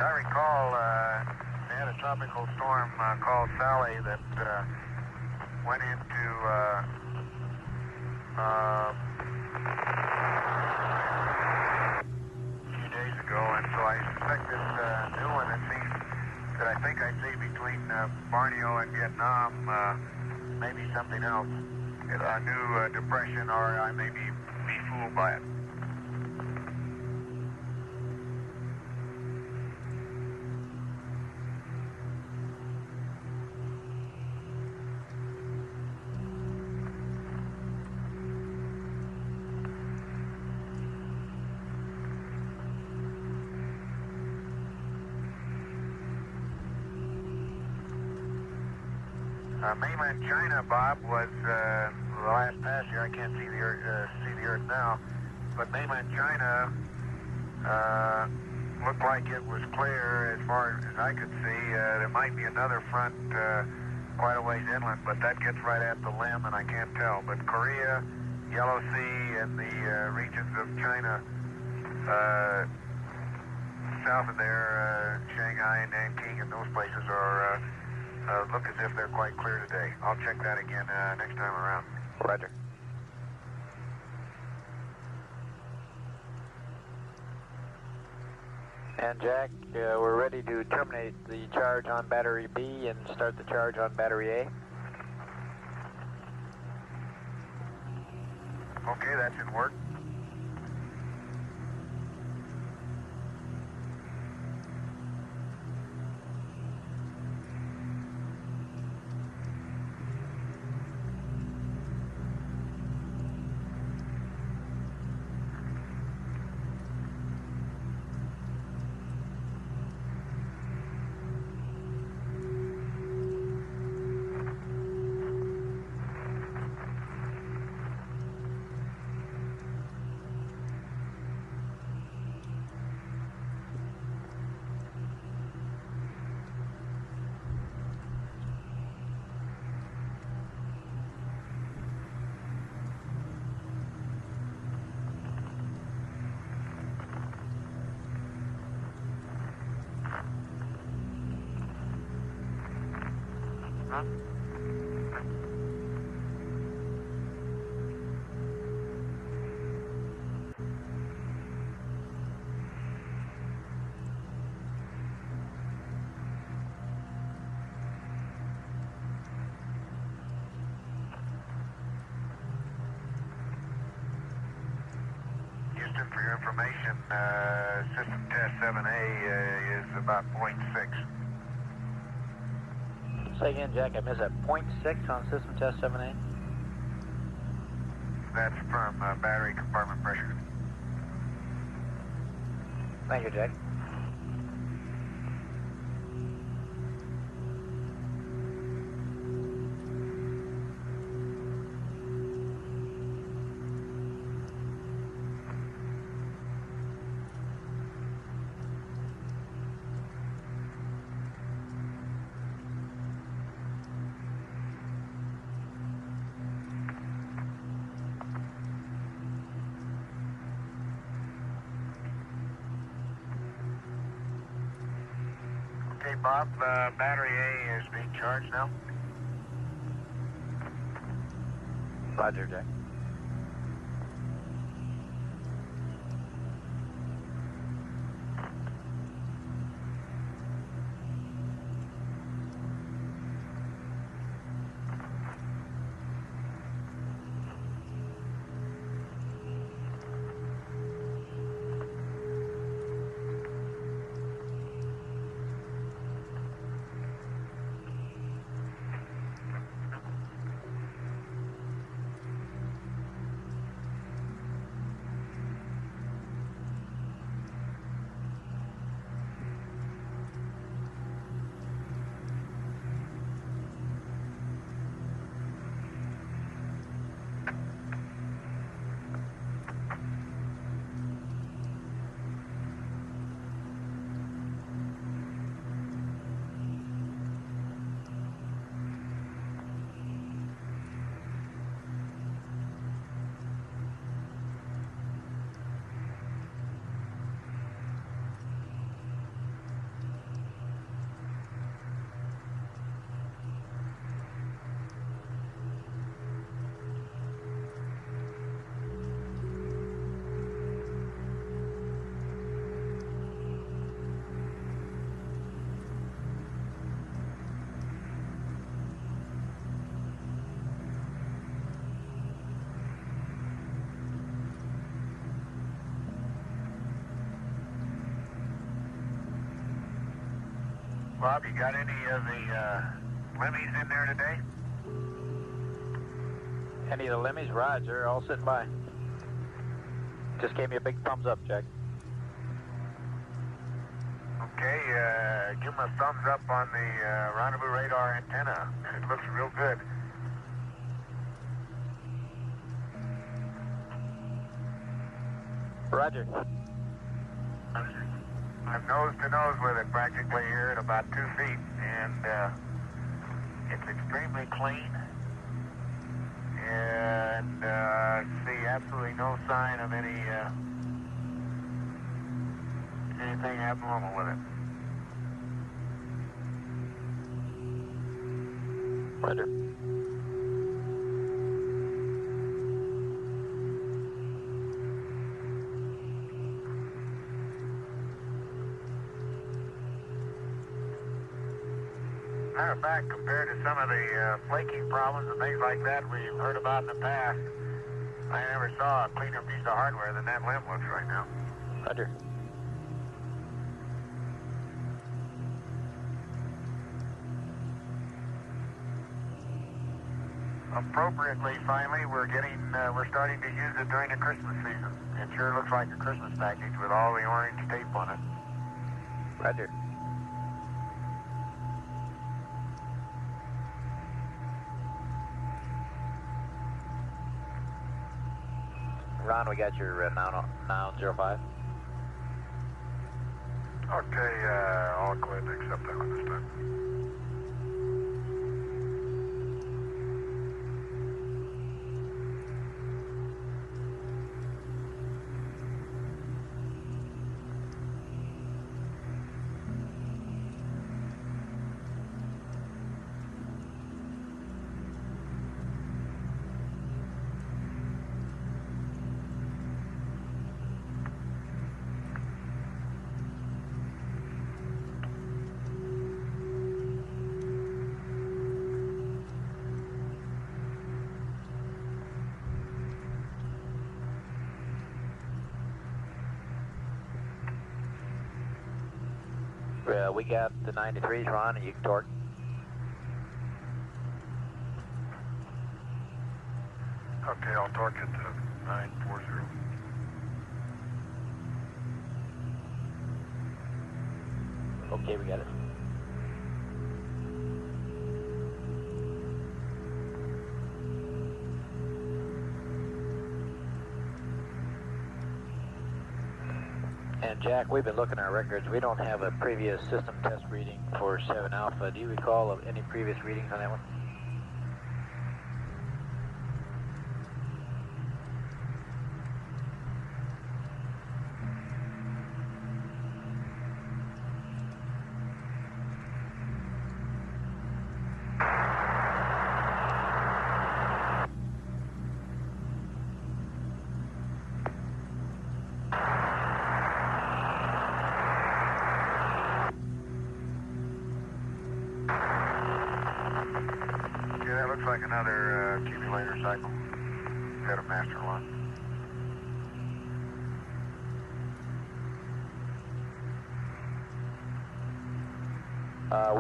I recall they had a tropical storm called Sally that went into a few days ago, and so I suspect this new one that I think I see between Borneo and Vietnam may be something else. A new depression, or I may be fooled by it. Mainland China, Bob, was the last pass here. I can't see the Earth now, but mainland China looked like it was clear as far as I could see. There might be another front quite a ways inland, but that gets right at the limb, and I can't tell. But Korea, Yellow Sea, and the regions of China south of there, Shanghai, Nanking, and those places are look as if they're quite clear today. I'll check that again next time around. Roger. And Jack, we're ready to terminate the charge on battery B and start the charge on battery A. Okay, that should work. Houston, for your information, system test 7A is about 0.6. Say again, Jack, I missed that. 0.6 on system test 7A? That's from battery compartment pressure. Thank you, Jack. Okay, Bob, battery A is being charged now. Roger, Jack. Bob, you got any of the limmies in there today? Any of the limmies? Roger, all sitting by. Just gave me a big thumbs up, Jack. Okay, give him a thumbs up on the rendezvous radar antenna. It looks real good. Roger. I'm nose to nose with it practically here at about 2 feet, and it's extremely clean. And see absolutely no sign of anything abnormal with it. Roger. Matter of fact, compared to some of the flaking problems and things like that we've heard about in the past, I never saw a cleaner piece of hardware than that limb looks right now. Roger. Appropriately, finally, we're starting to use it during the Christmas season. It sure looks like a Christmas package with all the orange tape on it. Roger. Ron, we got your noun 05. Okay, I'll go ahead and accept that one this time. We got the 93s, Ron, and you can torque. Okay, I'll torque it to 940. Okay, we got it. And Jack, we've been looking at our records. We don't have a previous system test reading for 7 Alpha. Do you recall of any previous readings on that one? Yeah, that looks like another accumulator cycle. Got a master one.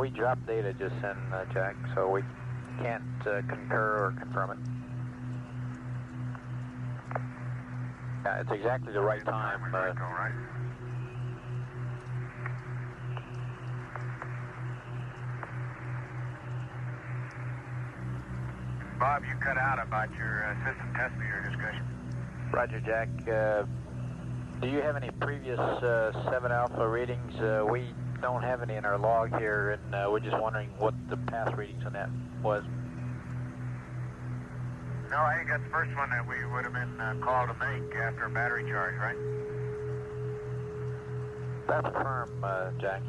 We dropped data just then, Jack, so we can't concur or confirm it. Yeah, it's exactly the right time. Right. Bob, you cut out about your system test meter discussion. Roger, Jack. Do you have any previous 7 Alpha readings? We don't have any in our log here, and we're just wondering what the past readings on that was. No, I think that's the first one that we would have been called to make after a battery charge, right? That's firm, Jack.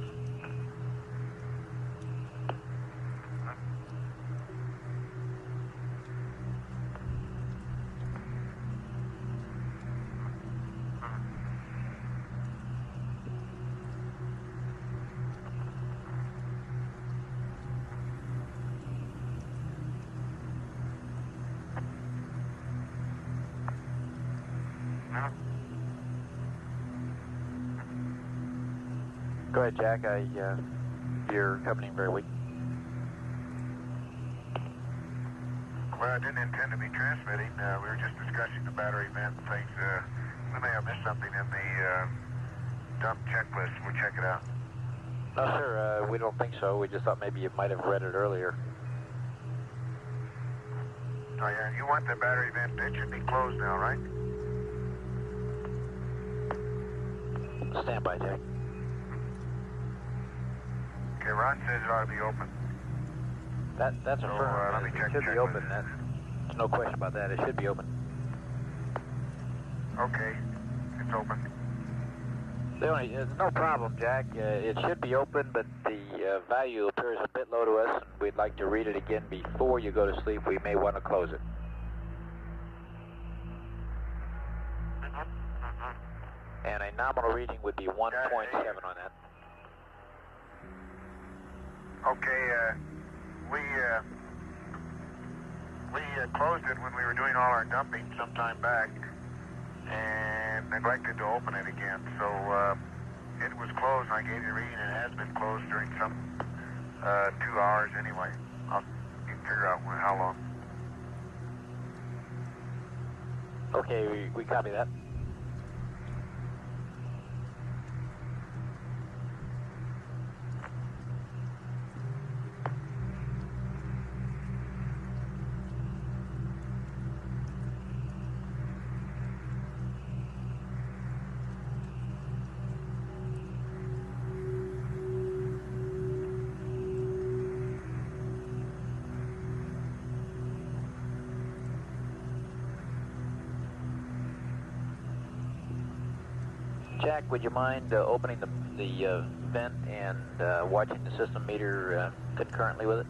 Go ahead, Jack. You you're coming in very weak. Well, I didn't intend to be transmitting. We were just discussing the battery vent and things. We may have missed something in the dump checklist. We'll check it out. No, sir, we don't think so. We just thought maybe you might have read it earlier. Oh, yeah, you want the battery vent. It should be closed now, right? Stand by, Jack. Okay, Ron says it ought to be open. That's So, affirmed. let me check It should be checklist. open. There's no question about that. It should be open. Okay, it's open. There's no problem, Jack. It should be open, but the value appears a bit low to us, and we'd like to read it again before you go to sleep. We may want to close it. And a nominal reading would be 1.7 on that. Okay, we closed it when we were doing all our dumping some time back and neglected to open it again. So it was closed. I gave you a reading, and it has been closed during some 2 hours anyway. I'll figure out how long. Okay, we copy that. Jack, would you mind opening the vent and watching the system meter concurrently with it?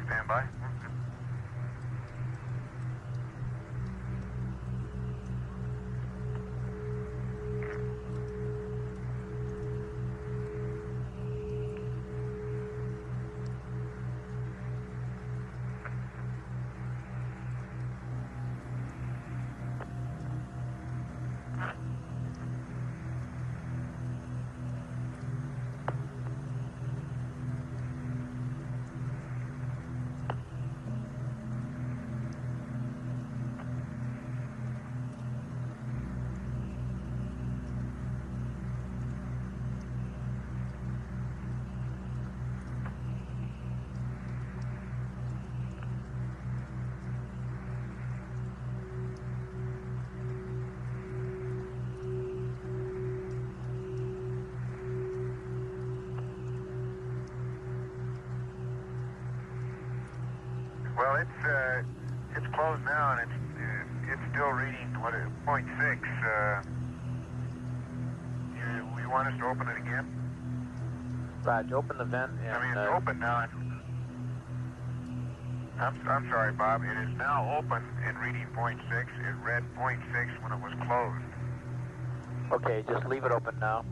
Stand by. Well, it's closed now, and it's still reading 0.6. You want us to open it again? Right, open the vent and... I mean, it's open now. I'm sorry, Bob. It is now open and reading 0.6. It read 0.6 when it was closed. Okay, just leave it open now.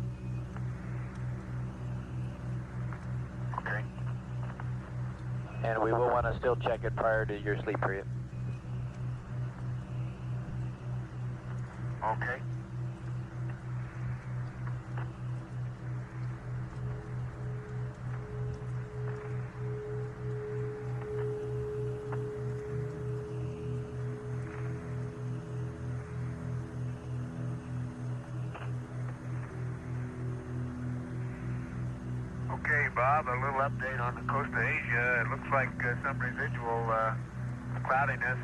Okay. And we will want to still check it prior to your sleep period. Okay. Okay, Bob, a little update on the coast of Asia. It looks like some residual cloudiness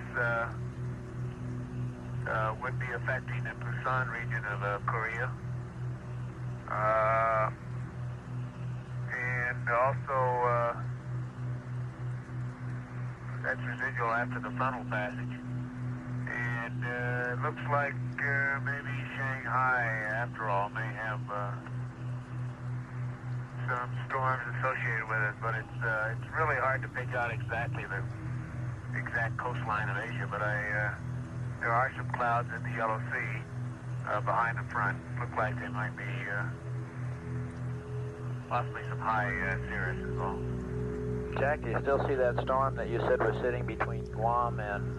would be affecting the Busan region of Korea. And also, that's residual after the frontal passage. And it looks like maybe Shanghai, after all, may have some storms associated with it, but it's really hard to pick out exactly the exact coastline of Asia. But there are some clouds in the Yellow Sea behind the front. Look like they might be possibly some high cirrus as well. Jack, do you still see that storm that you said was sitting between Guam and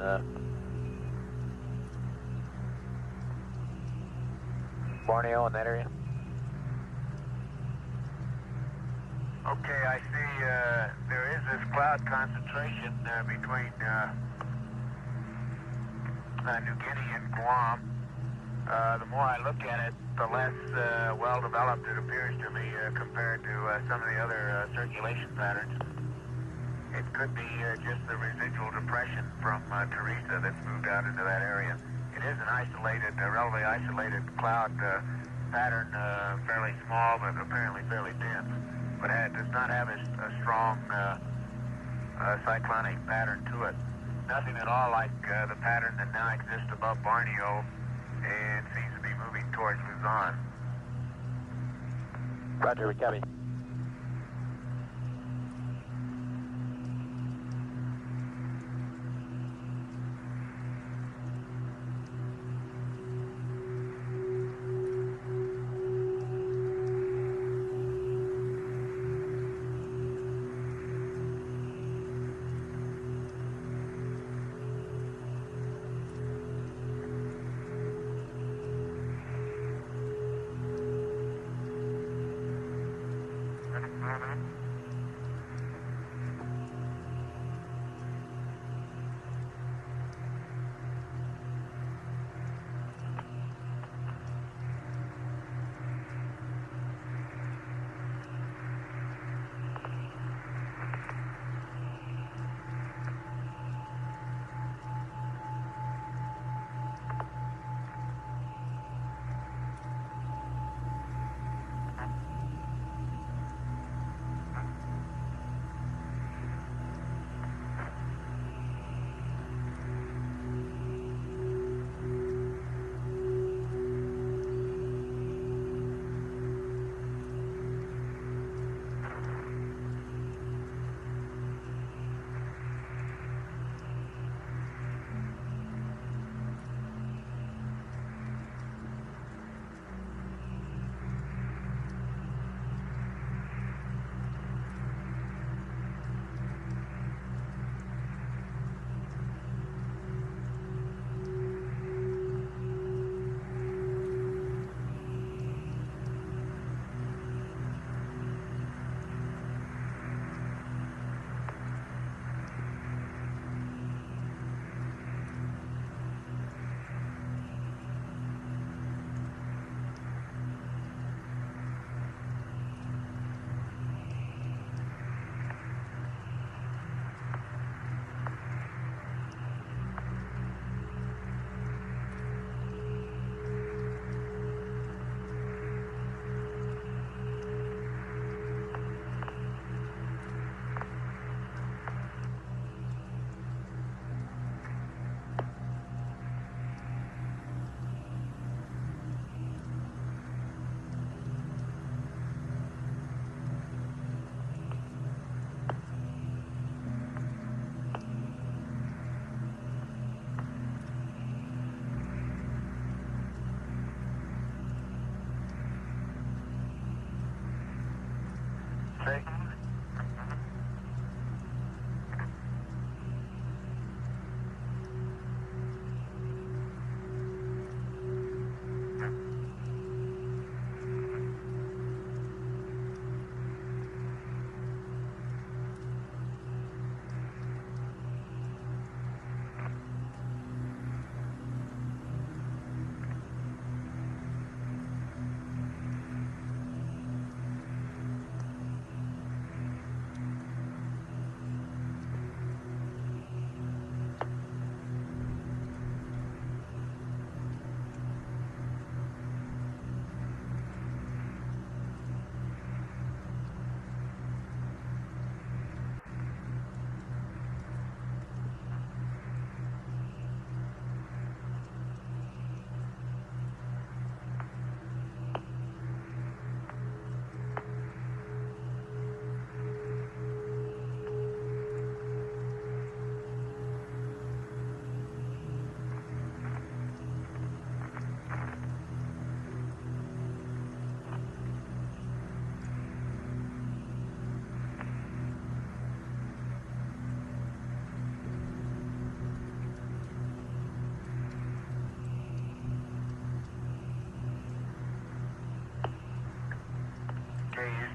Borneo in that area? Okay, I see there is this cloud concentration between New Guinea and Guam. The more I look at it, the less well-developed it appears to me compared to some of the other circulation patterns. It could be just the residual depression from Teresa that's moved out into that area. It is an isolated, relatively isolated cloud pattern, fairly small but apparently fairly dense, but it does not have a strong cyclonic pattern to it. Nothing at all like the pattern that now exists above Borneo and seems to be moving towards Luzon. Roger, we copy.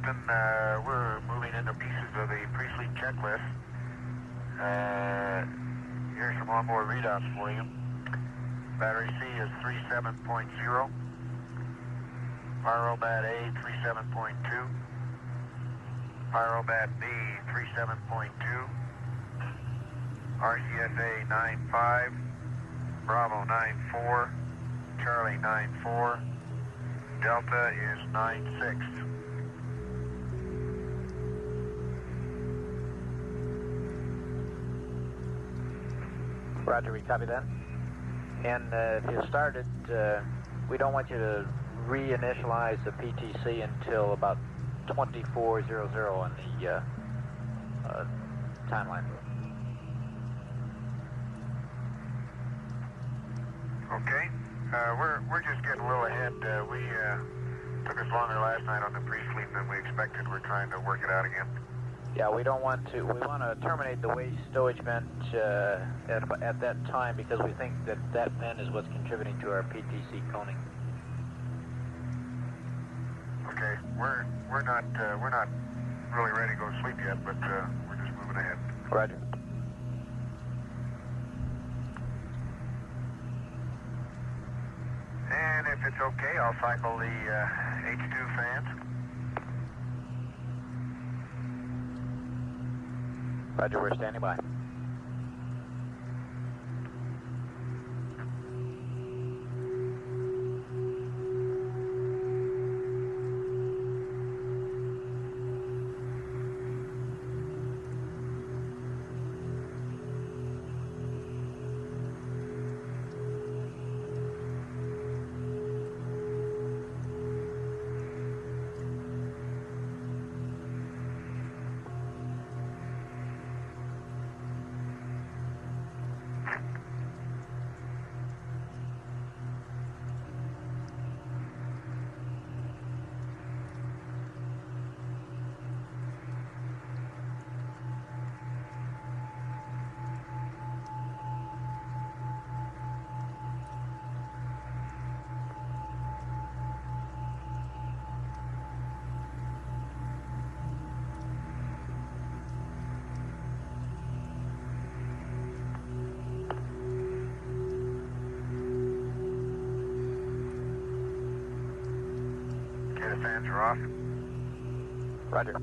Houston, we're moving into pieces of the pre-sleep checklist. Here's some onboard readouts for you. Battery C is 37.0. Pyrobat A 37.2. Pyrobat B 37.2. RCSA 95. Bravo 94. Charlie 94. Delta is 96. Roger, we copy that. And if you started, we don't want you to reinitialize the PTC until about 2400 on the timeline. Okay. We're just getting a little ahead. We took us longer last night on the pre-sleep than we expected. We're trying to work it out again. Yeah, we don't want to. We want to terminate the waste stowage vent at that time because we think that that vent is what's contributing to our PTC coning. Okay, we're not really ready to go to sleep yet, but we're just moving ahead. Roger. And if it's okay, I'll cycle the H2 fans. Roger, we're standing by. The fans are off. Roger.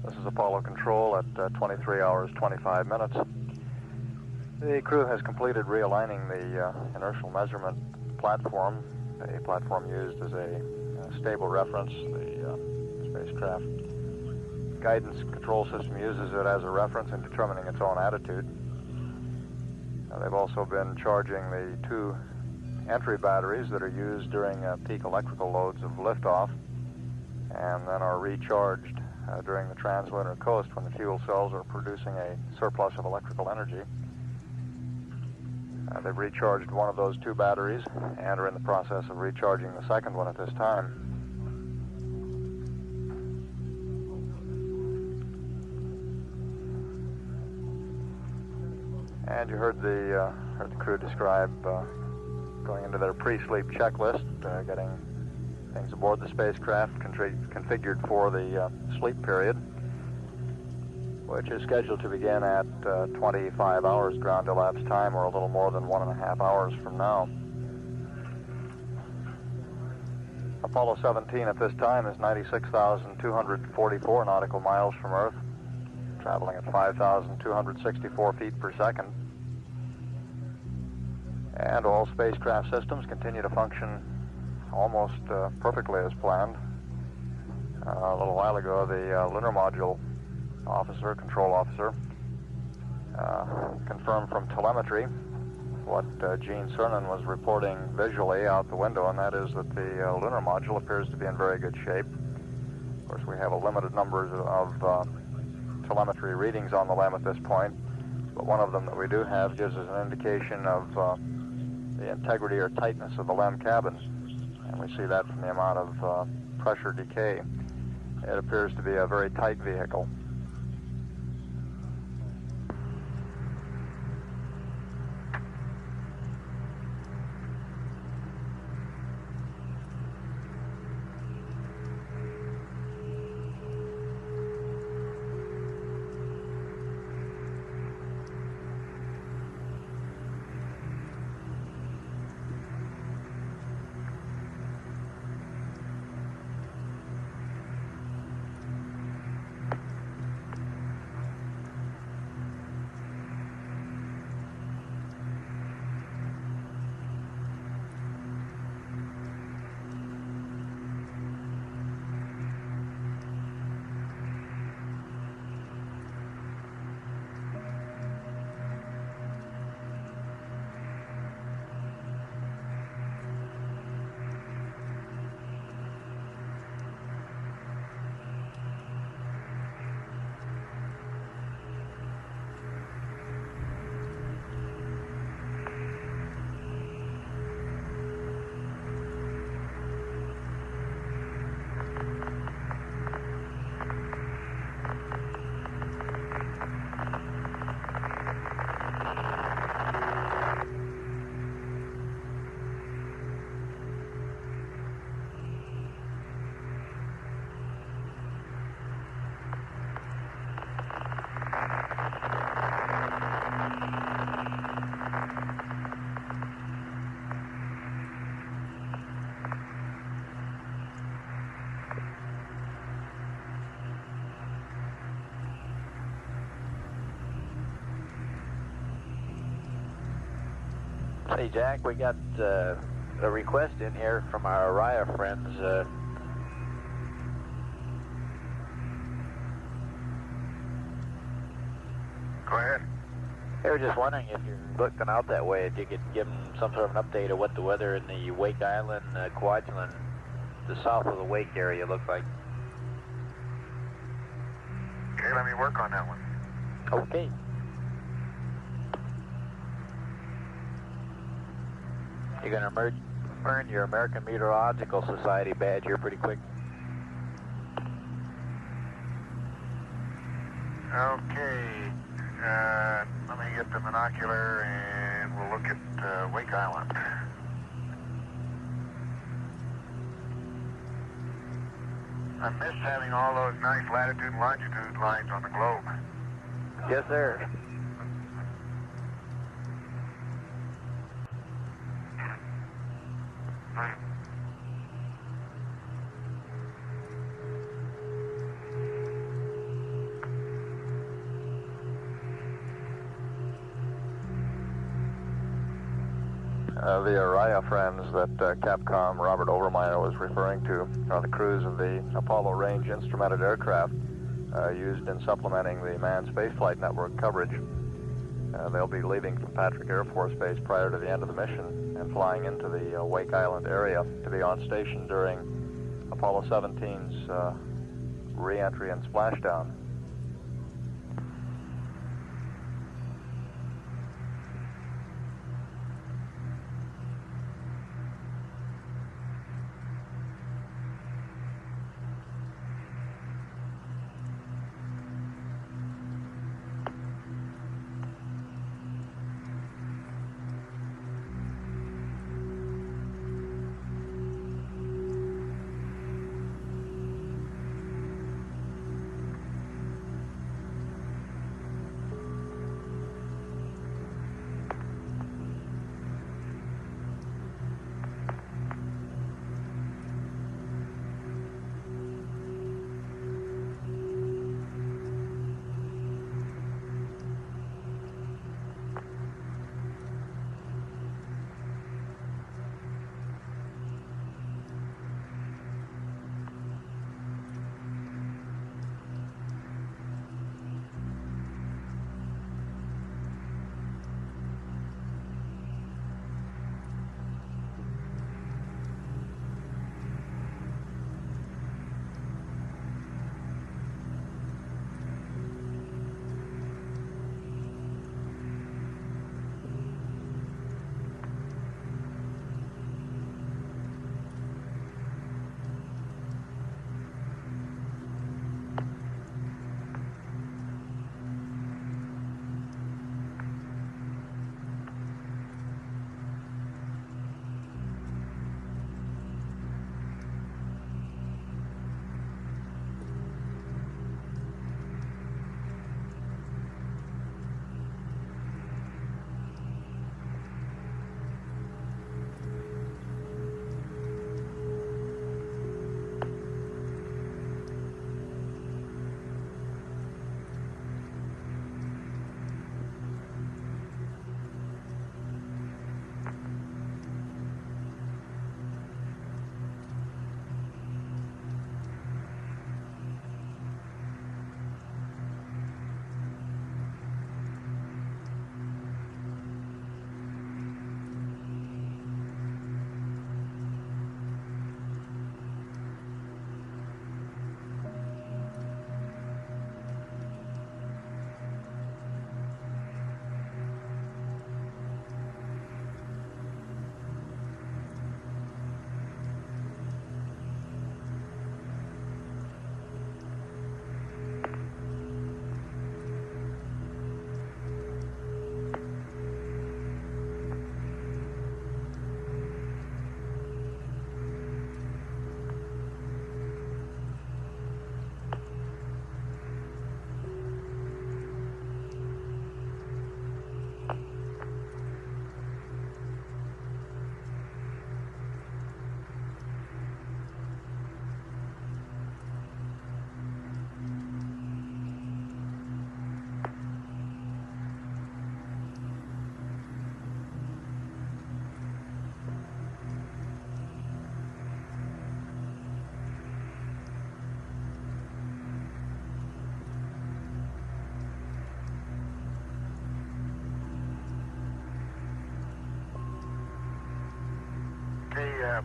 This is Apollo Control at 23 hours 25 minutes. The crew has completed realigning the inertial measurement platform, a platform used as a stable reference. The spacecraft guidance control system uses it as a reference in determining its own attitude. They've also been charging the two entry batteries that are used during peak electrical loads of liftoff, and then are recharged during the translunar coast when the fuel cells are producing a surplus of electrical energy. They've recharged one of those two batteries and are in the process of recharging the second one at this time. And you heard the crew describe going into their pre-sleep checklist, getting things aboard the spacecraft configured for the sleep period, which is scheduled to begin at 25 hours ground elapsed time, or a little more than 1.5 hours from now. Apollo 17 at this time is 96,244 nautical miles from Earth, traveling at 5,264 feet per second. And all spacecraft systems continue to function almost perfectly as planned. A little while ago, the lunar module control officer, confirmed from telemetry what Gene Cernan was reporting visually out the window, and that is that the lunar module appears to be in very good shape. Of course, we have a limited number of telemetry readings on the LEM at this point, but one of them that we do have gives us an indication of the integrity or tightness of the LEM cabin, and we see that from the amount of pressure decay. It appears to be a very tight vehicle. Hey Jack, we got a request in here from our Araya friends. Go ahead. They were just wondering if you're looking out that way, if you could give them some sort of an update of what the weather in the Wake Island, Kwajalein, the south of the Wake area looks like. Okay, let me work on that one. Okay. You're going to earn your American Meteorological Society badge here pretty quick. Okay, let me get the binocular and we'll look at Wake Island. I miss having all those nice latitude and longitude lines on the globe. Yes, sir. The Araya friends that Capcom Robert Overmeyer was referring to are the crews of the Apollo range instrumented aircraft used in supplementing the manned spaceflight network coverage. They'll be leaving from Patrick Air Force Base prior to the end of the mission and flying into the Wake Island area to be on station during Apollo 17's re-entry and splashdown.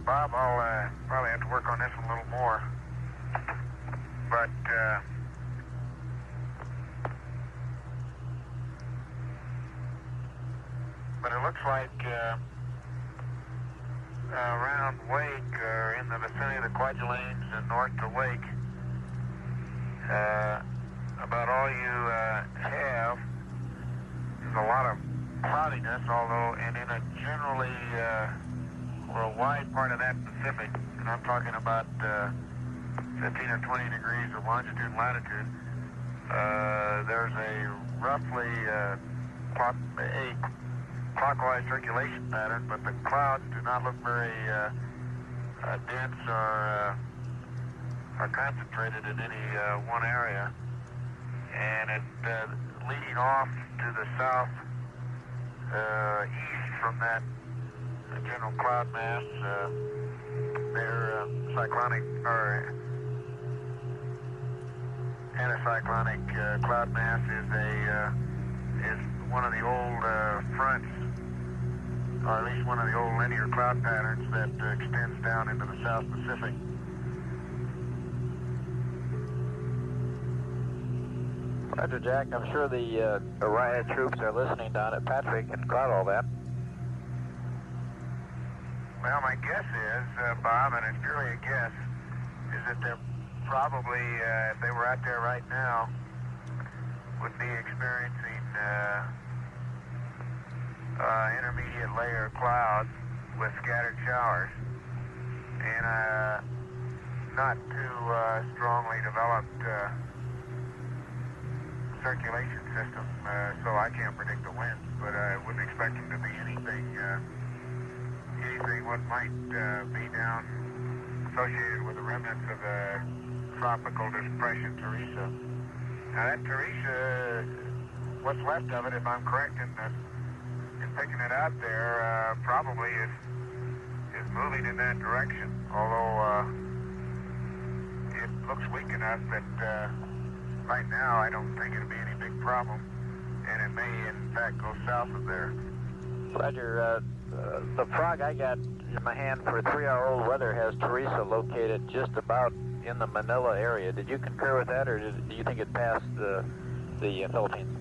Bob, I'll probably have to work on this one a little more. But it looks like around Wake, or in the vicinity of the Kwajaleins and north to Wake, about all you have is a lot of cloudiness, although, and in a generally, or a wide part of that Pacific, and I'm talking about 15 or 20 degrees of longitude and latitude, there's a roughly clockwise circulation pattern, but the clouds do not look very dense or concentrated in any one area. And it leading off to the south east from that general cloud mass, their cyclonic or anticyclonic cloud mass is one of the old fronts, or at least one of the old linear cloud patterns that extends down into the South Pacific. Roger, Jack. I'm sure the riot troops are listening down at Patrick and caught all that. Well, my guess is, Bob, and it's purely a guess, is that they're probably, if they were out there right now, would be experiencing intermediate layer clouds with scattered showers and not too strongly developed circulation system, so I can't predict the winds, but I wouldn't expect them to be anything what might be down associated with the remnants of the tropical depression Teresa. Now that Teresa, what's left of it, if I'm correct in picking it out there, probably is moving in that direction, although it looks weak enough that right now I don't think it'll be any big problem, and it may in fact go south of there. Roger, the frog I got in my hand for 3-hour-old weather has Teresa located just about in the Manila area. Did you concur with that, or do you think it passed the Philippines?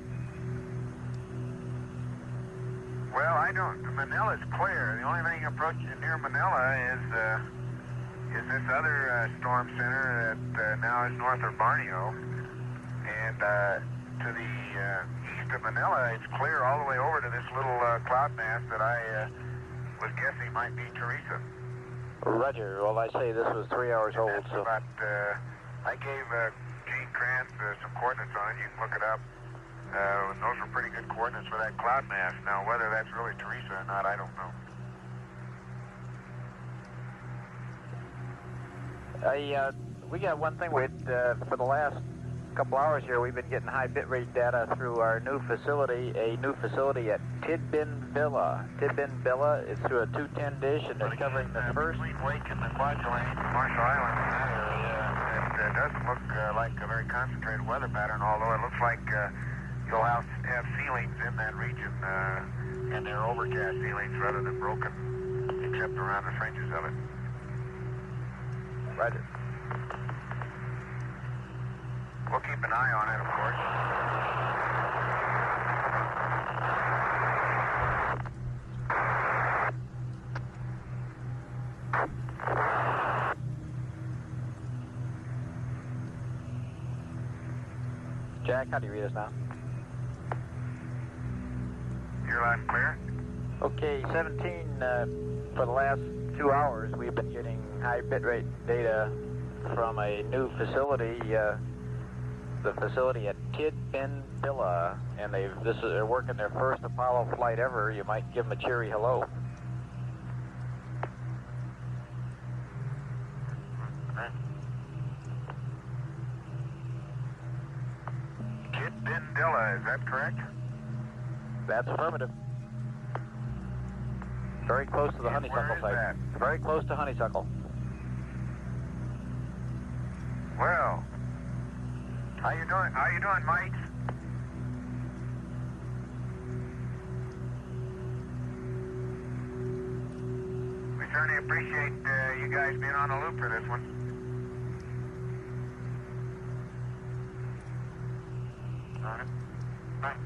Well, I don't. Manila's clear. The only thing approaching near Manila is this other storm center that now is north of Borneo, and to the east of Manila, it's clear all the way over to this little cloud mass that I was guessing might be Teresa. Roger. Well, I say this was 3 hours old, so... About, I gave Gene Krantz some coordinates on it. You can look it up. Those were pretty good coordinates for that cloud mass. Now, whether that's really Teresa or not, I don't know. We got one thing. For the last couple hours here, we've been getting high bitrate data through our new facility, a new facility at Tidbin Villa. Tidbin Villa is through a 210 dish, and it's covering the first... Between Wake and the Kwajalein, Marshall Islands, in that area, it doesn't look like a very concentrated weather pattern, although it looks like you'll have ceilings in that region, and they're overcast ceilings rather than broken, except around the fringes of it. Roger. We'll keep an eye on it, of course. Jack, how do you read us now? You're loud and clear? Okay, 17, for the last 2 hours, we've been getting high bitrate data from a new facility, the facility at Tidbin Villa, and they're working their first Apollo flight ever. You might give them a cheery hello. Tidbin Villa, is that correct? That's affirmative. Very close to the honeysuckle site. That? Very close to honeysuckle. Well, how you doing? How you doing, Mike? We certainly appreciate you guys being on the loop for this one. All right. Bye.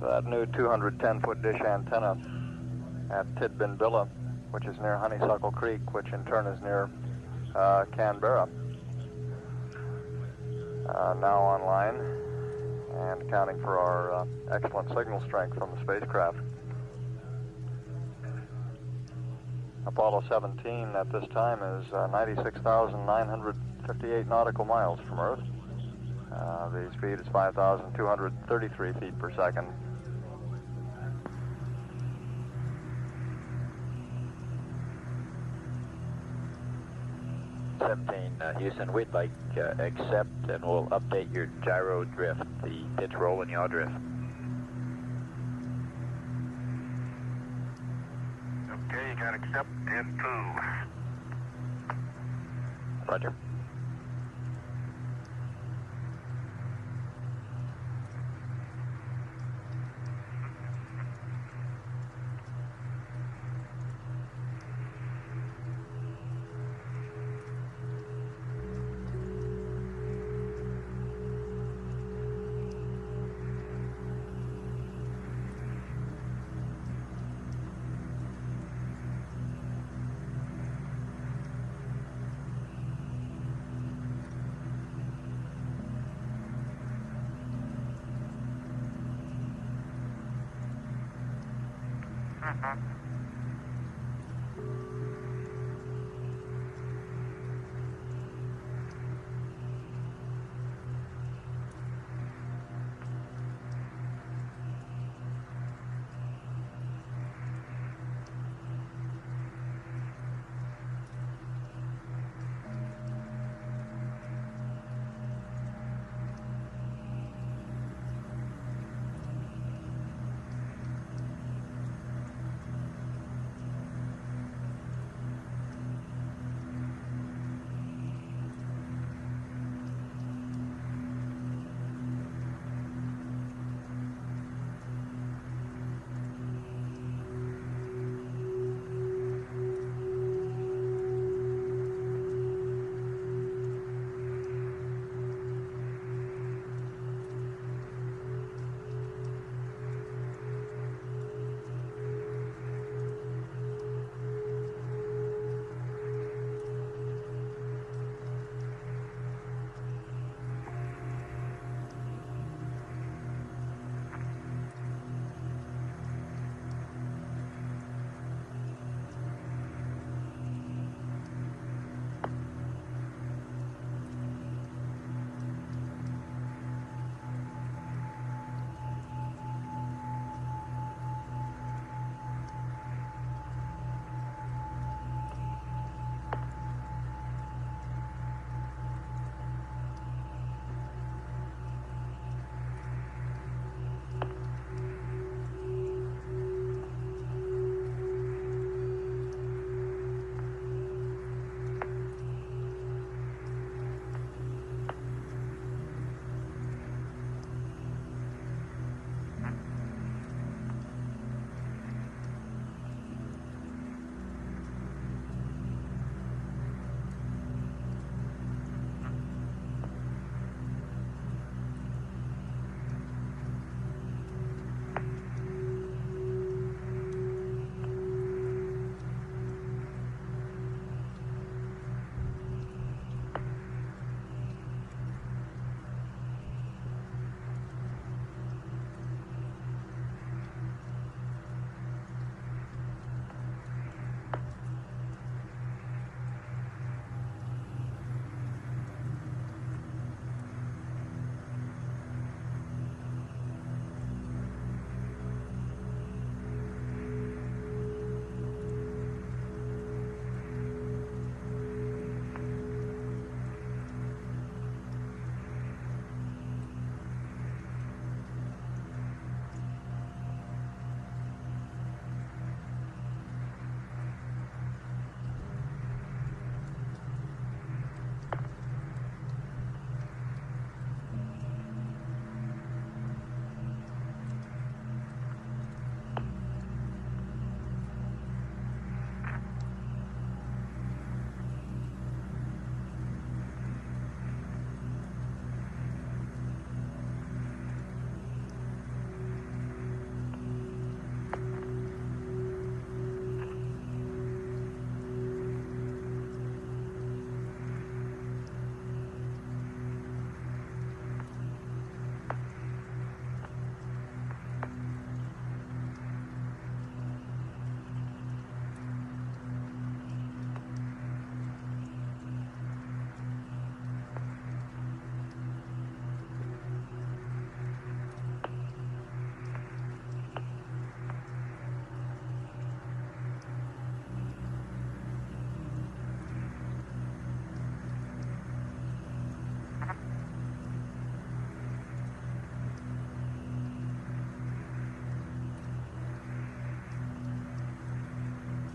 That new 210-foot dish antenna at Tidbinbilla, which is near Honeysuckle Creek, which in turn is near Canberra, now online and accounting for our excellent signal strength from the spacecraft. Apollo 17 at this time is 96,958 nautical miles from Earth. The speed is 5,233 feet per second. Houston, we'd like accept and we'll update your gyro drift, the pitch roll and yaw drift. Okay, you got accept and poo. Roger.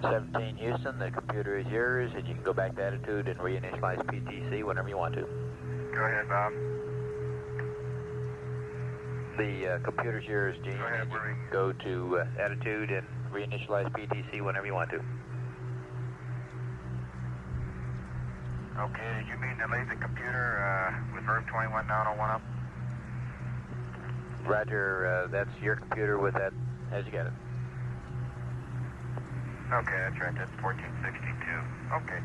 17 Houston, the computer is yours, and you can go back to attitude and reinitialize PTC whenever you want to. Go ahead, Bob. The computer's yours, Gene. Go ahead, and you Marie. can go to attitude and reinitialize PTC whenever you want to. Okay, did you mean to leave the computer with verb 21 down on 1 up? Roger, that's your computer with that as you get it. Okay, that's right, that's 1462. Okay.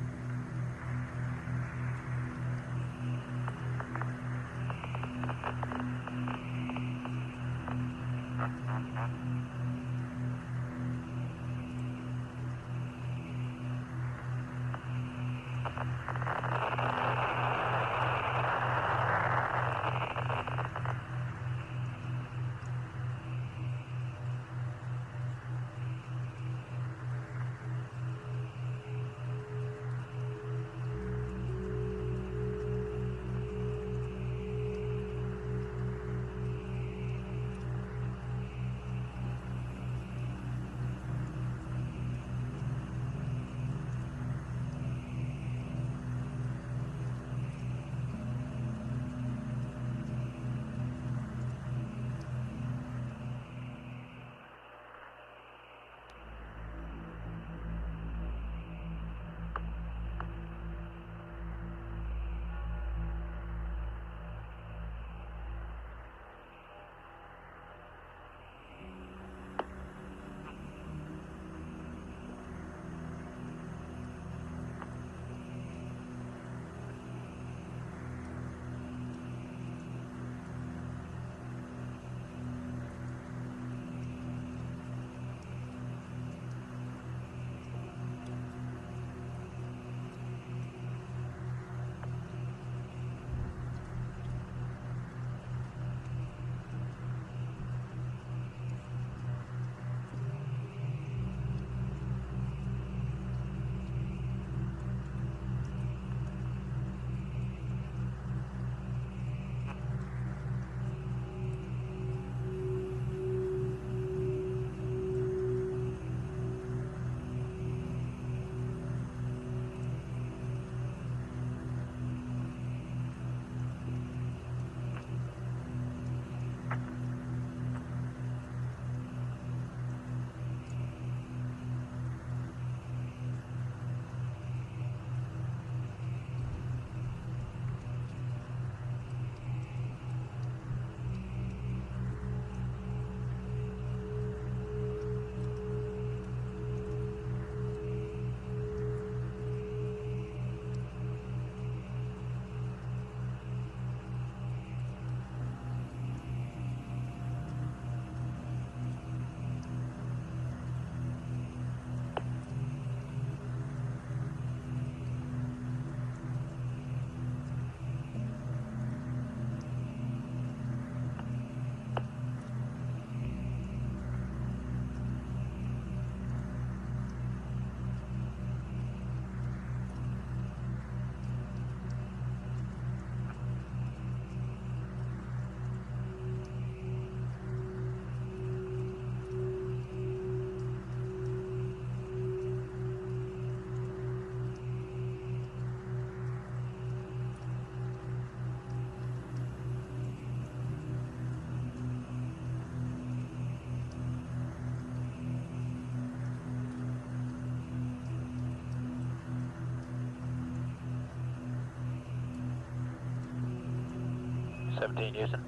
Houston.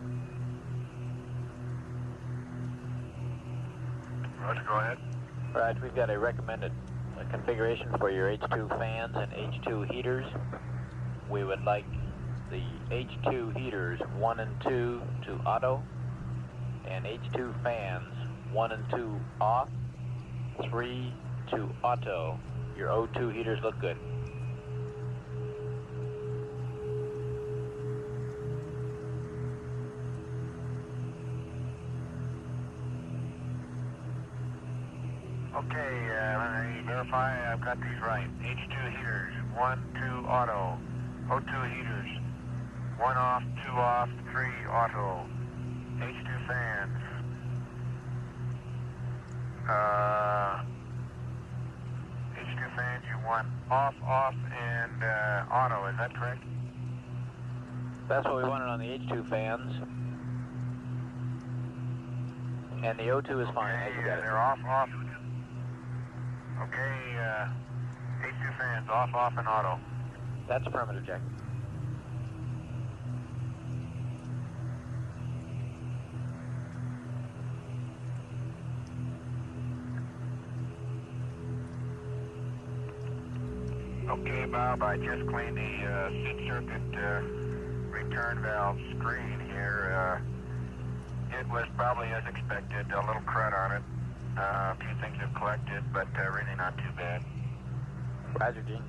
Roger, go ahead. Right, we've got a recommended configuration for your H2 fans and H2 heaters. We would like the H2 heaters 1 and 2 to auto, and H2 fans 1 and 2 off, 3 to auto. Your O2 heaters look good. Okay, let me verify I've got these right. H2 heaters, 1, 2 auto. O2 heaters, 1 off, 2 off, 3 auto. H2 fans. H2 fans you want off, and auto, is that correct? That's what we wanted on the H2 fans. And the O2 is fine. Okay, As you got it. they're off. Okay, H2 fans off, and auto. That's affirmative, Jack. Okay, Bob, I just cleaned the SID circuit return valve screen here. It was probably as expected, a little crud on it. A few things have collected, but really not too bad. Roger, Gene.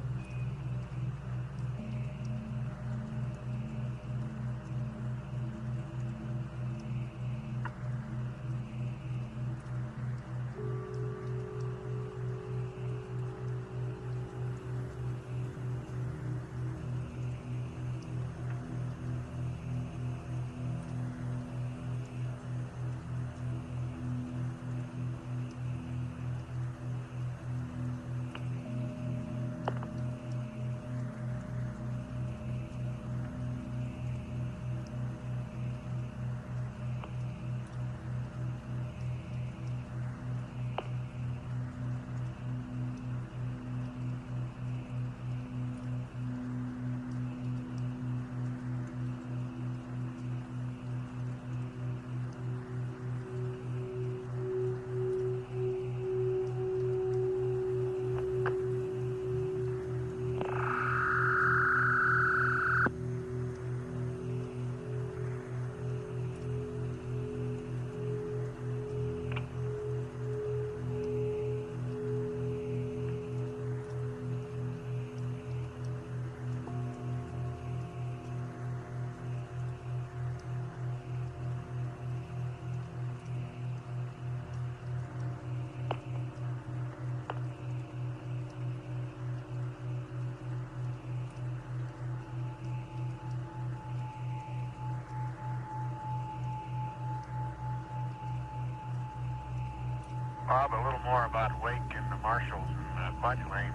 Bob, a little more about Wake and the Marshalls and Fudge Lane.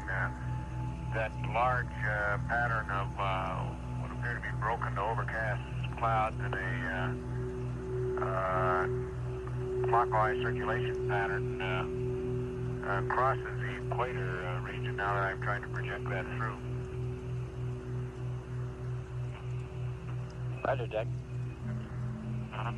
That large pattern of what appear to be broken to overcast clouds and a clockwise circulation pattern crosses the equator region now that I'm trying to project that through. Roger, Jack. Uh-huh.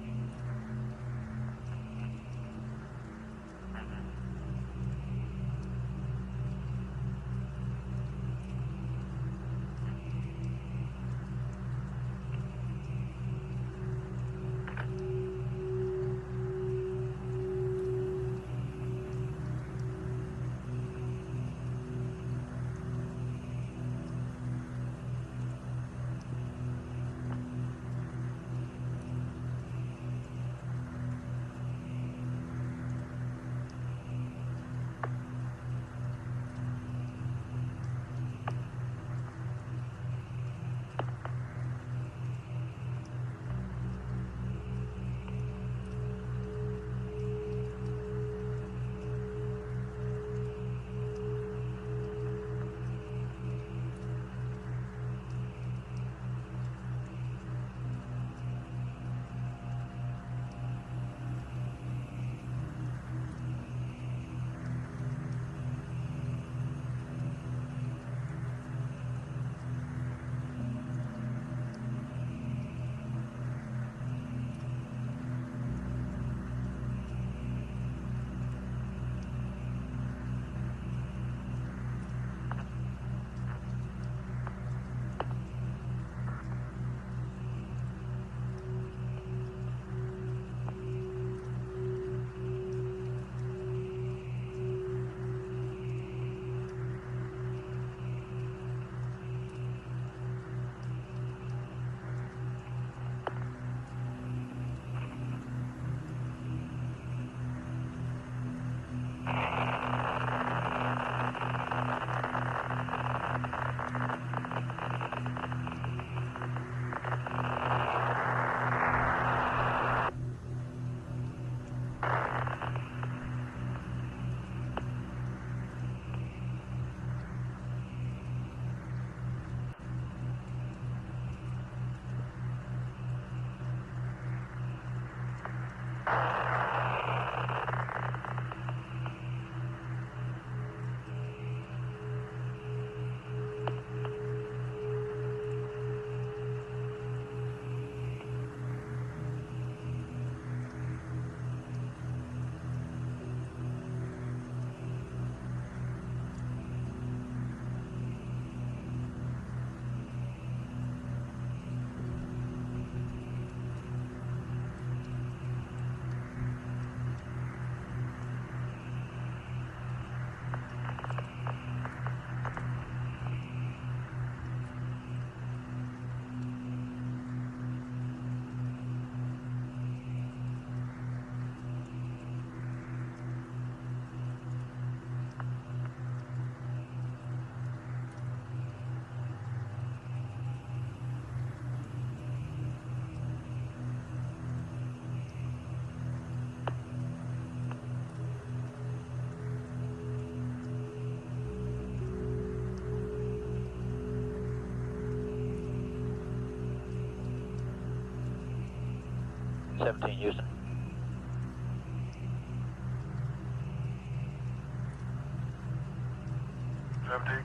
Houston.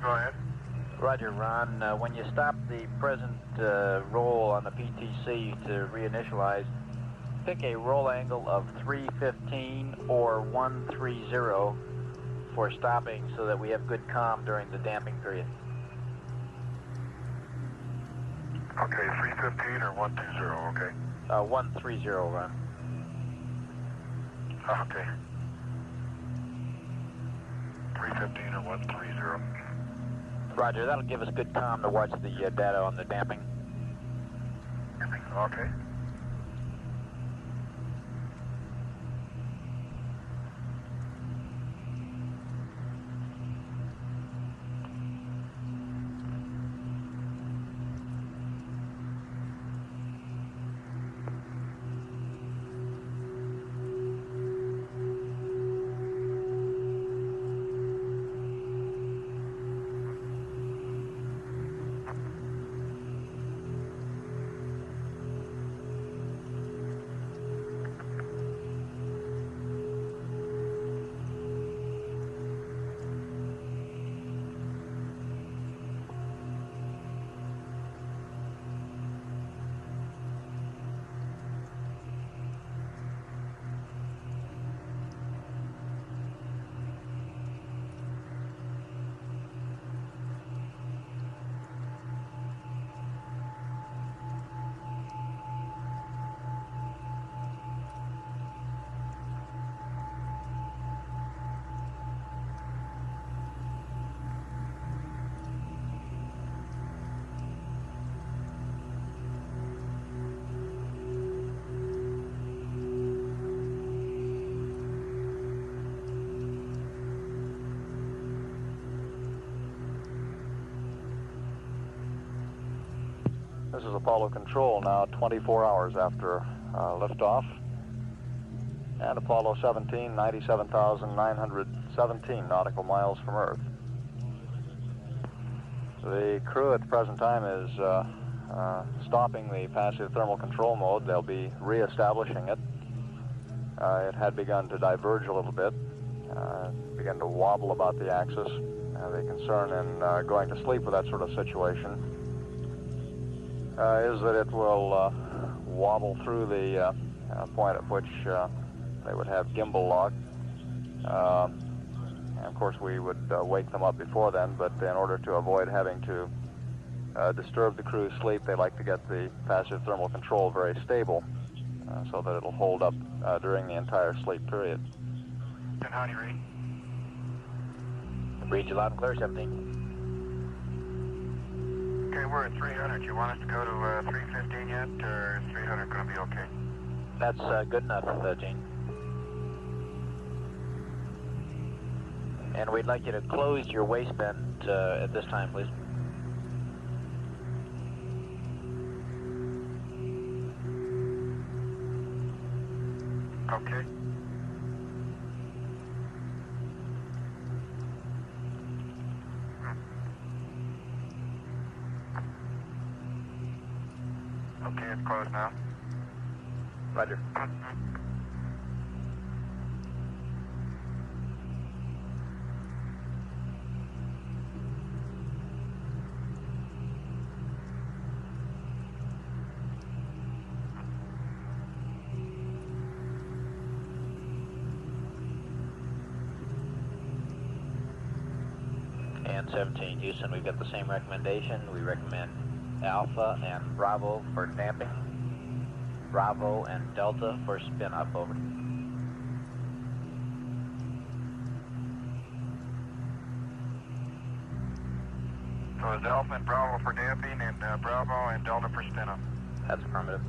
Go ahead. Roger, Ron. When you stop the present roll on the PTC to reinitialize, pick a roll angle of 315 or 130 for stopping so that we have good comm during the damping period. Okay, 315 or 120, okay. 130, Ron. Okay. 315 or 130. Roger, that'll give us good comm to watch the data on the damping. Okay. This is Apollo Control now 24 hours after liftoff. And Apollo 17, 97,917 nautical miles from Earth. The crew at the present time is stopping the passive thermal control mode. They'll be re-establishing it. It had begun to diverge a little bit, began to wobble about the axis. The concern in going to sleep with that sort of situation is that it will wobble through the point at which they would have gimbal lock. And of course we would wake them up before then, but in order to avoid having to disturb the crew's sleep, they like to get the passive thermal control very stable so that it'll hold up during the entire sleep period. And how do you read? Read you loud and clear, 17. Okay, we're at 300. You want us to go to 315 yet, or is 300 going to be okay? That's good enough, Gene. And we'd like you to close your waistband at this time, please. Okay. Okay, it's closed now. Roger. 17 Houston, we've got the same recommendation. We recommend Alpha and Bravo for damping, Bravo and Delta for spin up, over. So it's Alpha and Bravo for damping and Bravo and Delta for spin up. That's affirmative.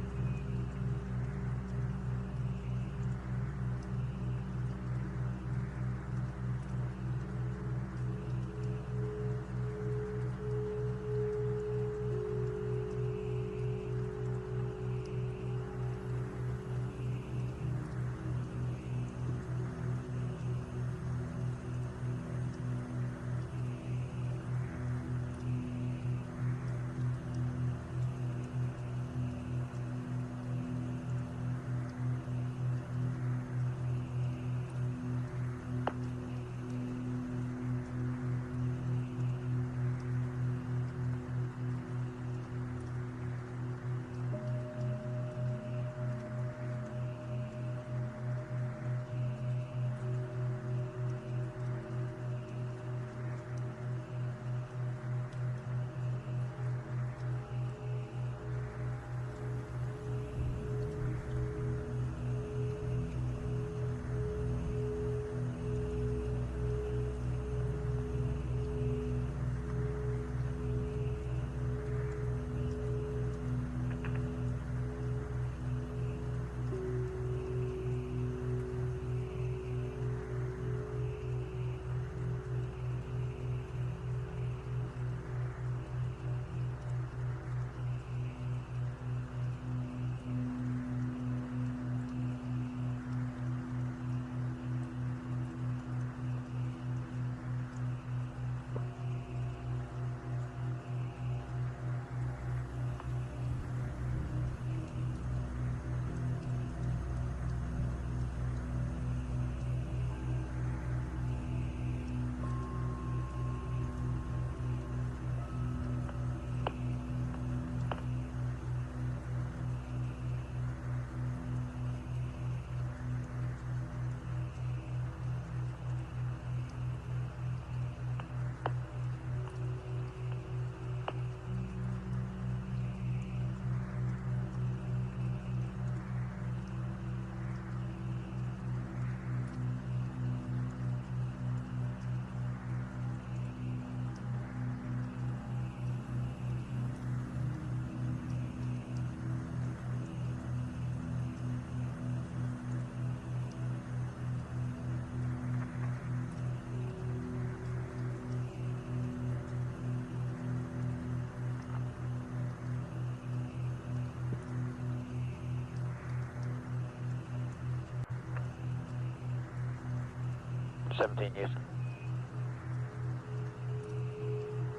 Seventeen Houston.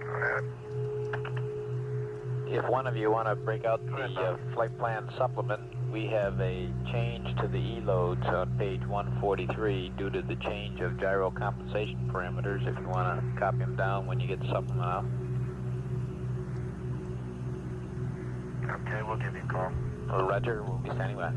Go ahead. If one of you want to break out the flight plan supplement, we have a change to the E-loads on page 143 due to the change of gyro compensation parameters. If you want to copy them down when you get the supplement out. Okay, we'll give you a call. Roger, we'll be standing by.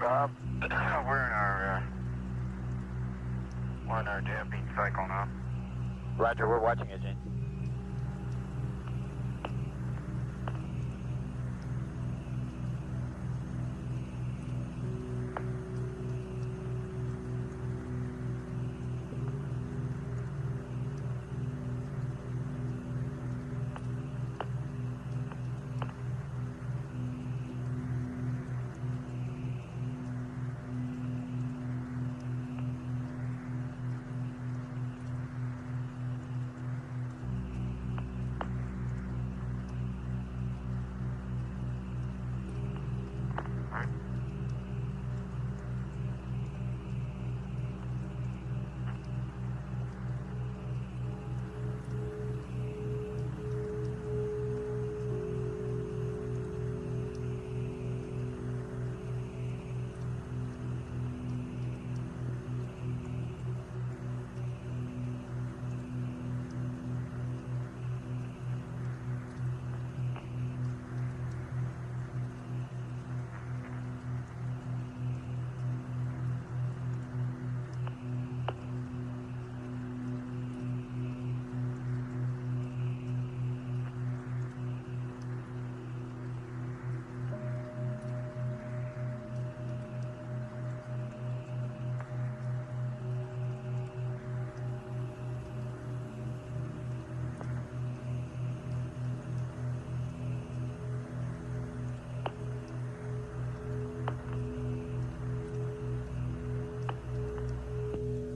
Bob, we're in our damping cycle now. Roger, we're watching it, Gene.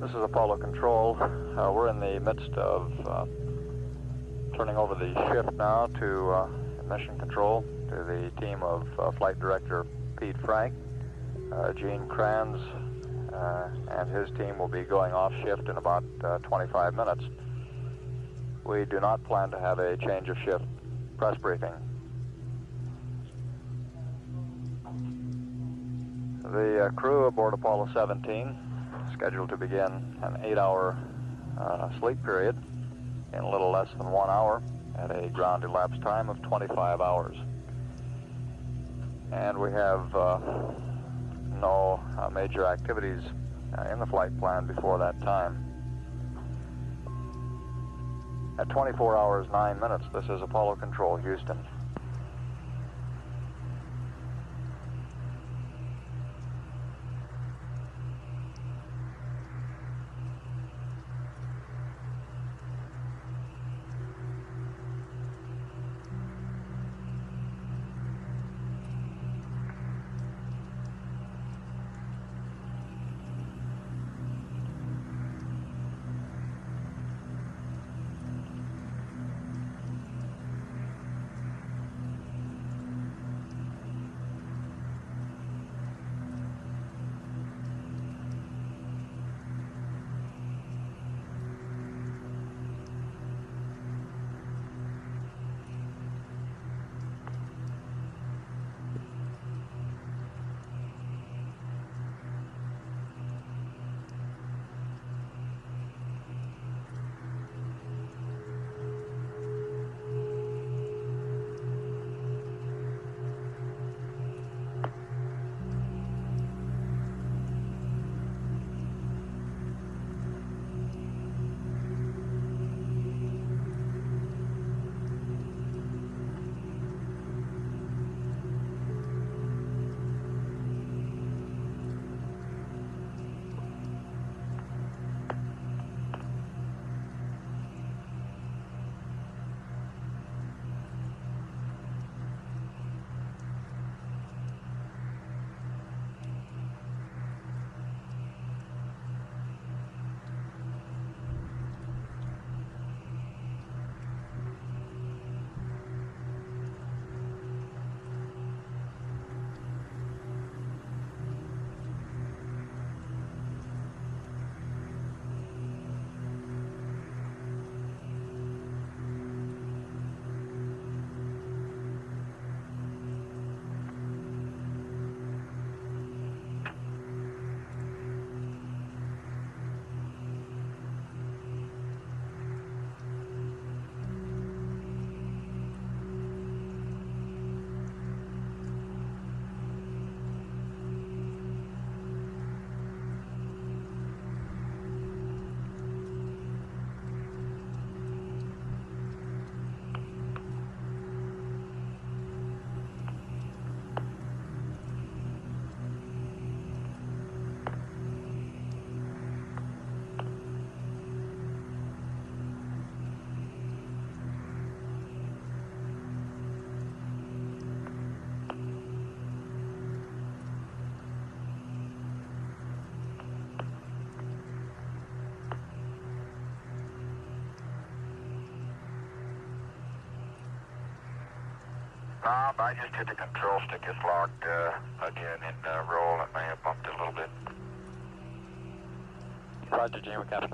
This is Apollo Control. We're in the midst of turning over the shift now to Mission Control, to the team of Flight Director Pete Frank. Gene Kranz and his team will be going off shift in about 25 minutes. We do not plan to have a change of shift press briefing. The crew aboard Apollo 17 scheduled to begin an 8-hour sleep period in a little less than 1 hour at a ground elapsed time of 25 hours. And we have no major activities in the flight plan before that time. At 24 hours 9 minutes, this is Apollo Control, Houston. Bob, I just hit the control stick. It's locked again in roll. It may have bumped it a little bit. Roger, Gene, we got it.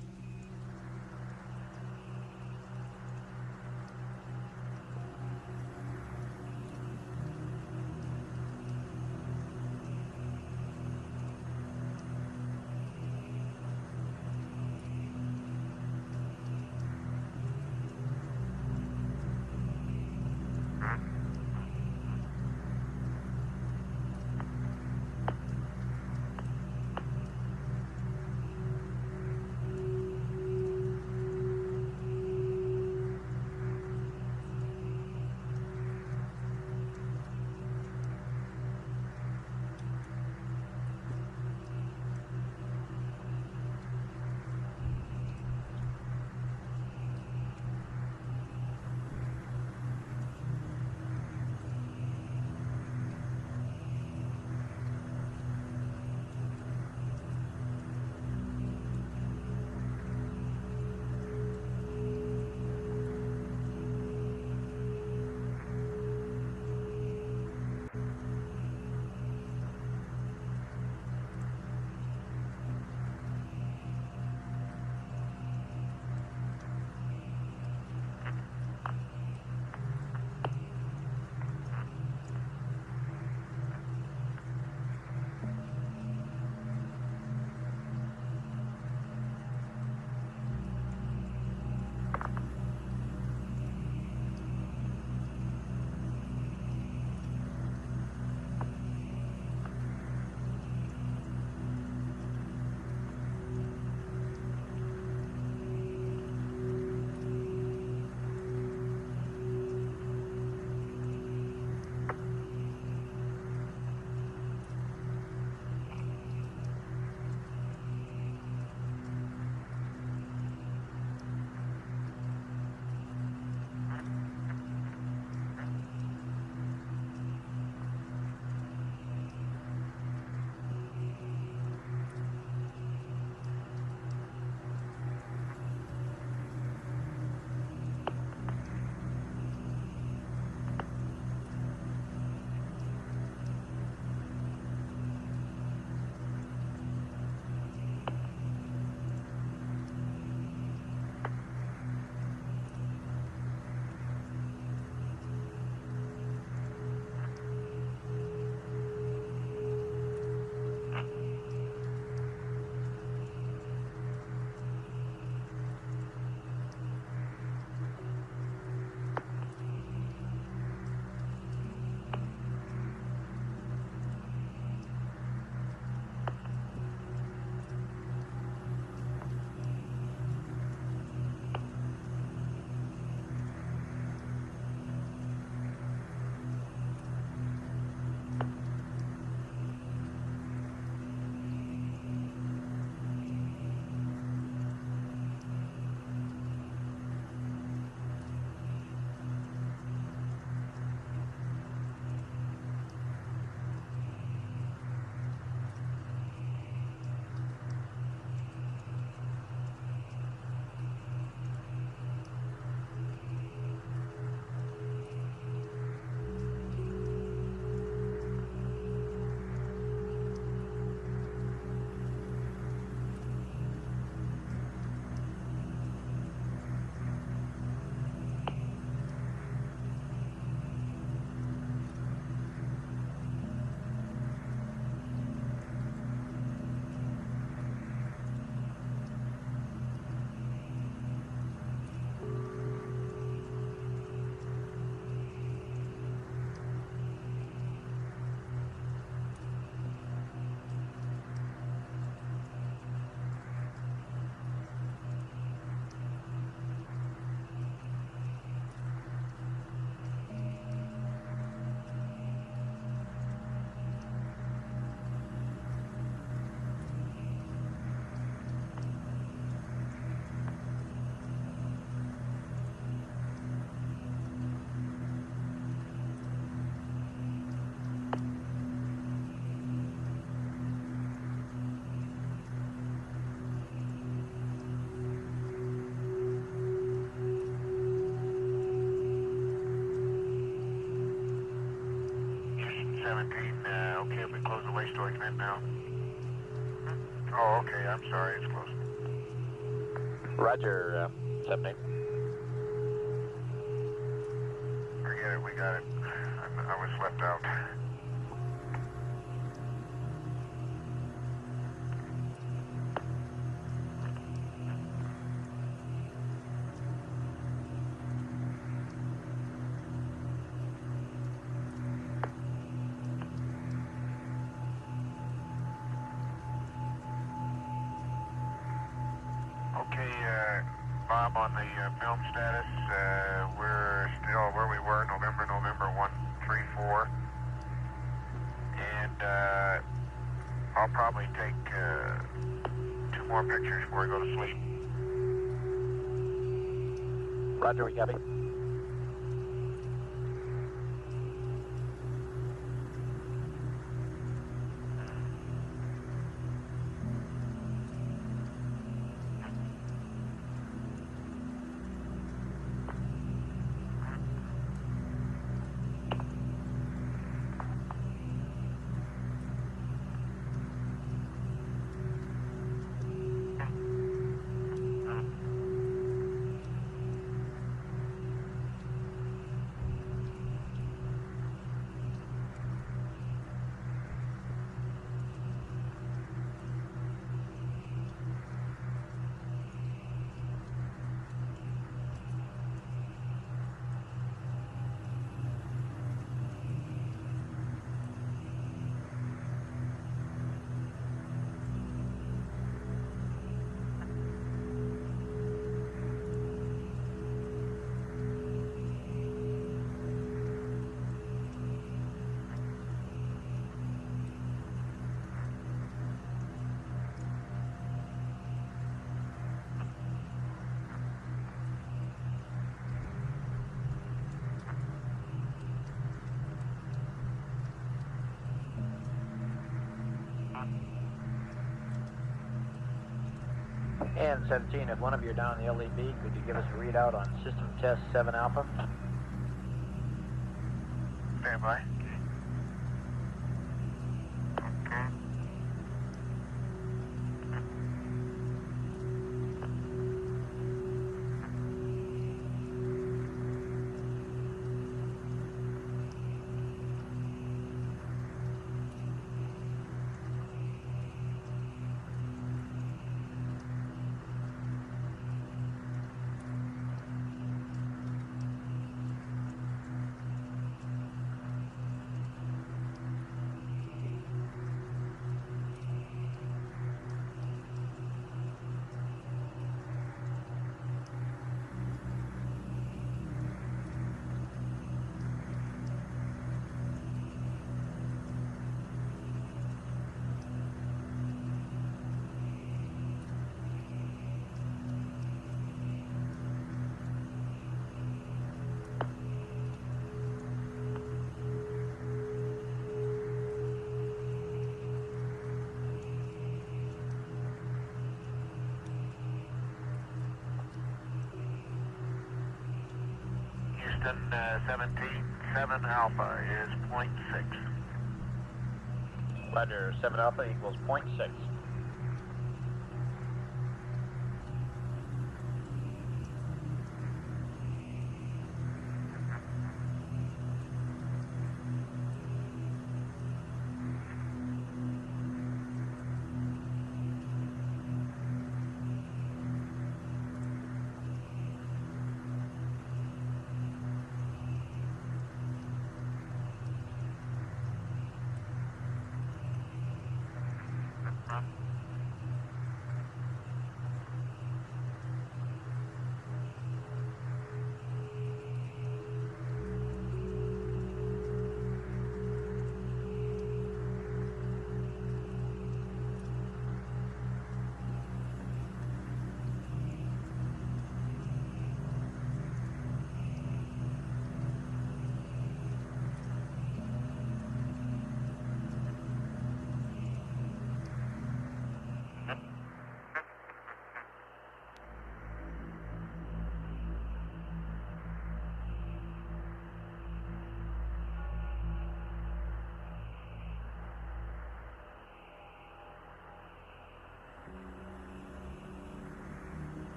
Okay, we close the waste storage vent now. Oh, okay, I'm sorry, it's closed. Roger, 78. Forget it, we got it. I was left out. Okay, Bob, on the film status, we're still where we were, November 134. And I'll probably take 2 more pictures before I go to sleep. Roger, we copy. And 17, if one of you are down in the LEB, could you give us a readout on system test 7 Alpha? Stand by. Okay. Houston, 17, 7 Alpha is 0.6. Roger, 7 Alpha equals 0.6.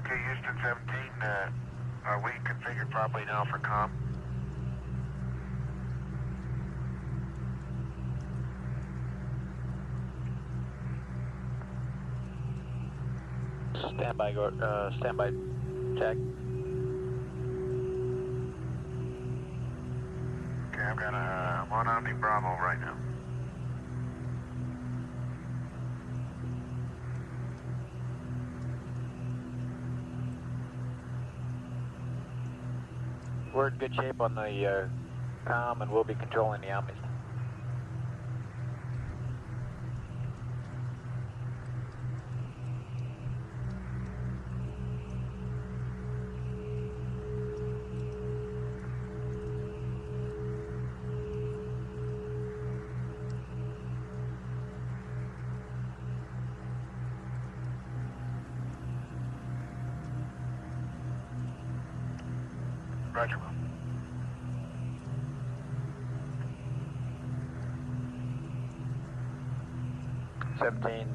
Okay, Houston 17, are we configured properly now for comm? Standby, standby, Jack. Okay, I've got I'm on Omni Bravo right now. We're in good shape on the comm, and we'll be controlling the Omnis. Roger, Will.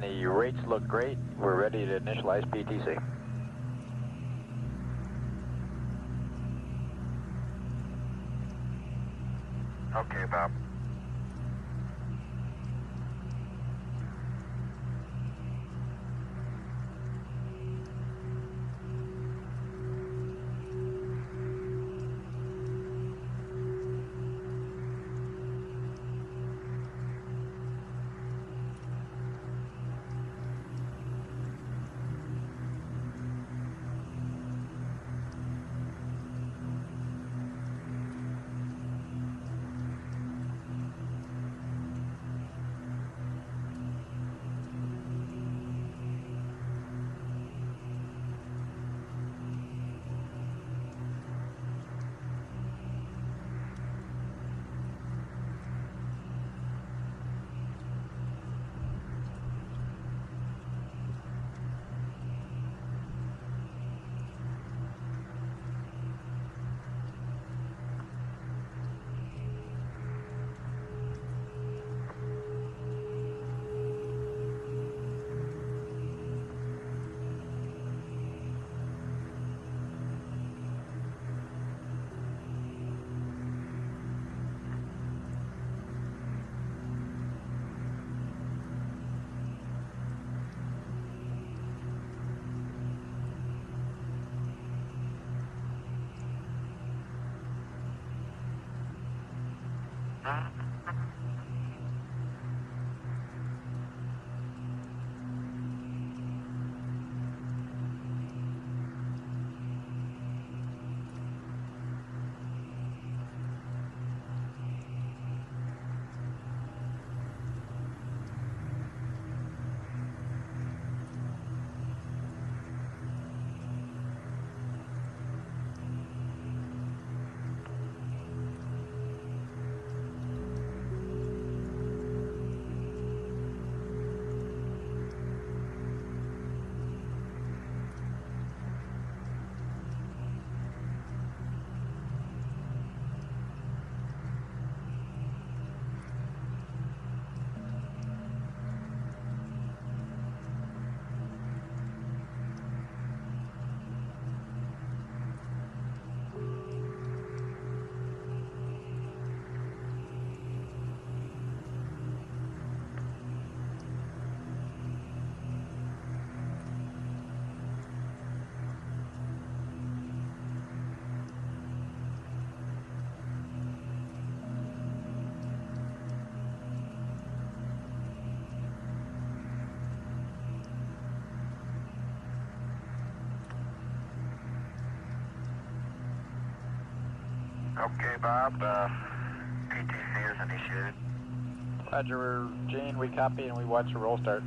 The rates look great. We're ready to initialize PTC. Okay, Bob. Okay, Bob. PTC is initiated. Roger, Gene, we copy and we watch the roll start.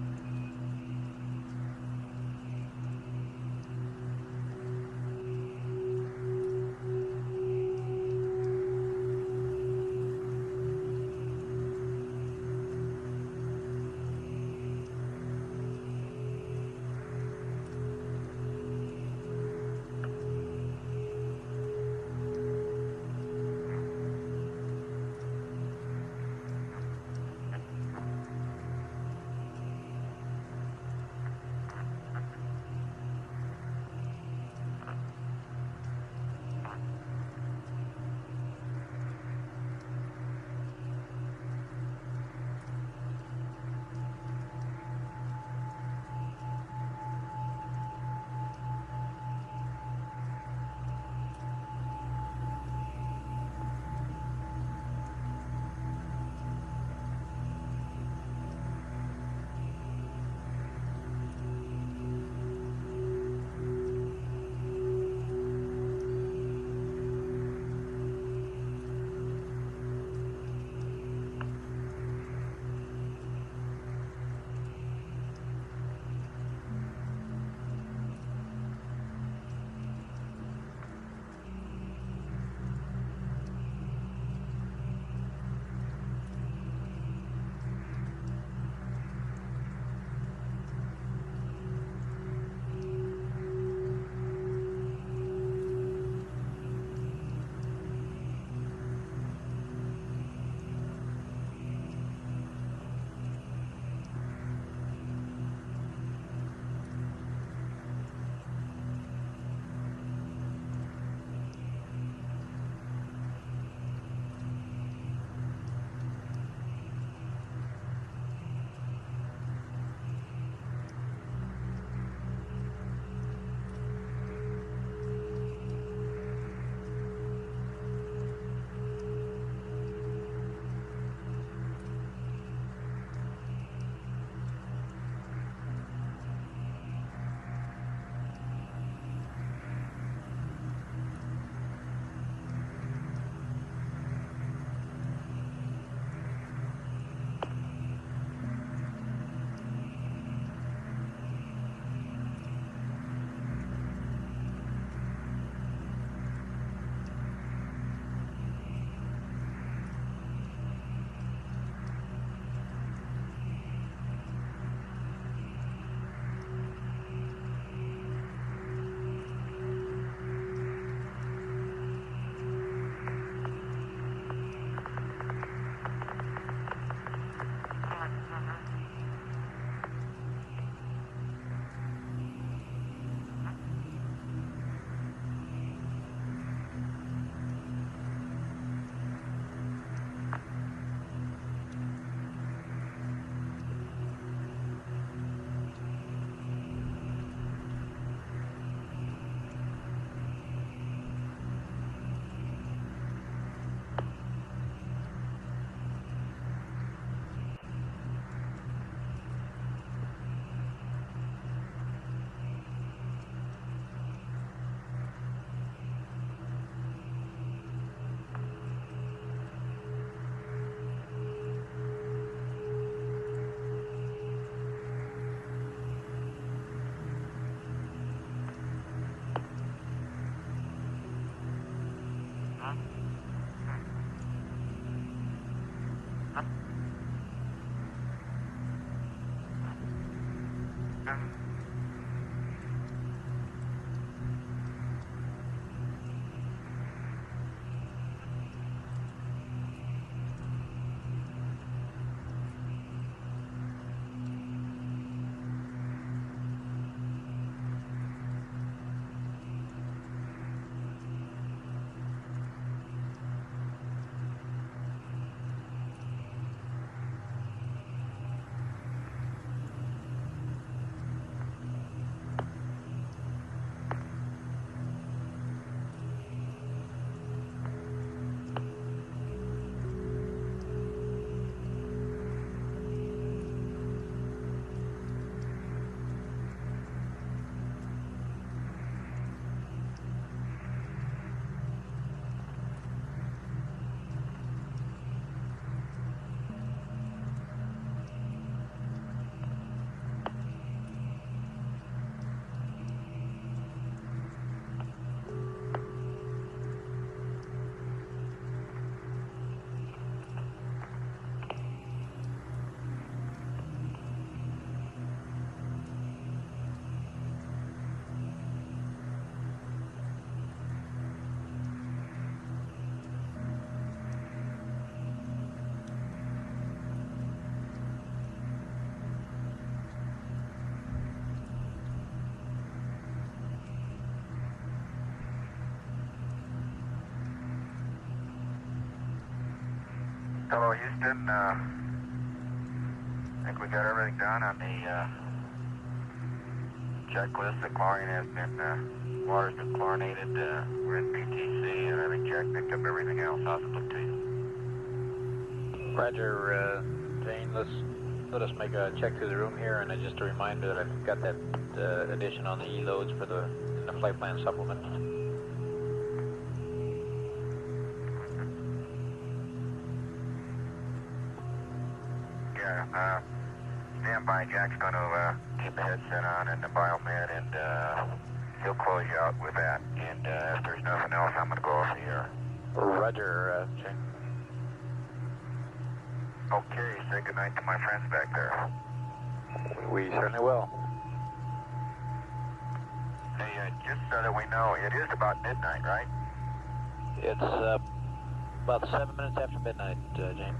Hello, Houston. I think we got everything done on the checklist. The chlorine has been, water's been chlorinated. We're in PTC, and I think Jack picked up everything else. How's it look to you? Roger, Jane, let us make a check through the room here, and just a reminder that I've got that addition on the E-loads for the flight plan supplement. Yeah, stand by. Jack's going to keep the headset on and the biomed, and he'll close you out with that. And if there's nothing else, I'm going to go off the air. Roger, Jane. Okay, say goodnight to my friends back there. We certainly will. Hey, just so that we know, it is about midnight, right? It's about 7 minutes after midnight, Jane.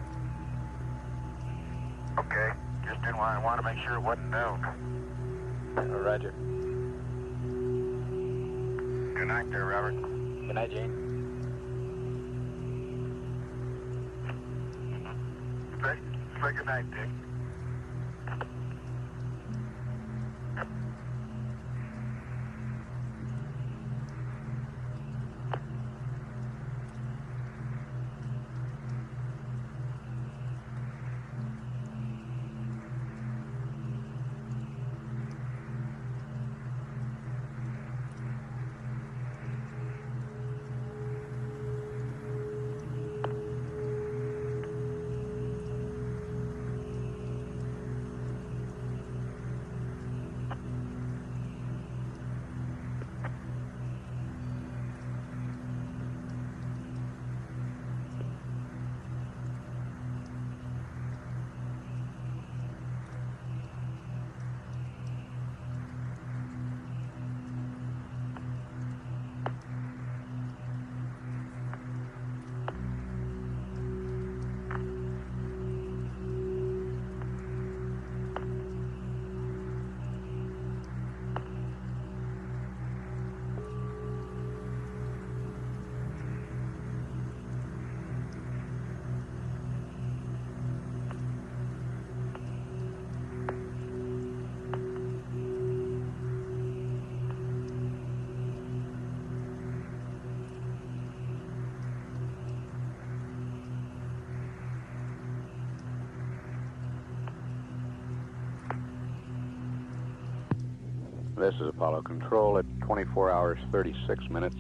Okay, just didn't want to make sure it wasn't noon. Roger. Good night there, Robert. Good night, Jane. Say good night, Dick. This is Apollo Control at 24 hours 36 minutes.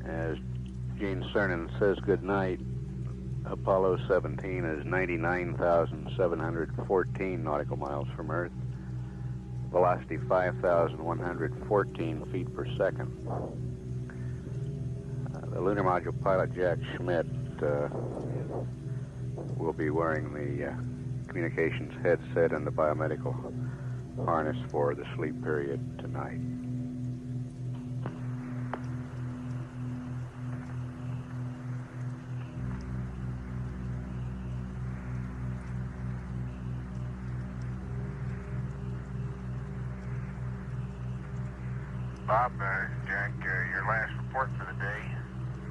As Gene Cernan says goodnight, Apollo 17 is 99,714 nautical miles from Earth. Velocity 5,114 feet per second. The lunar module pilot, Jack Schmidt, will be wearing the communications headset and the biomedical harness for the sleep period tonight. Bob, Jack, your last report for the day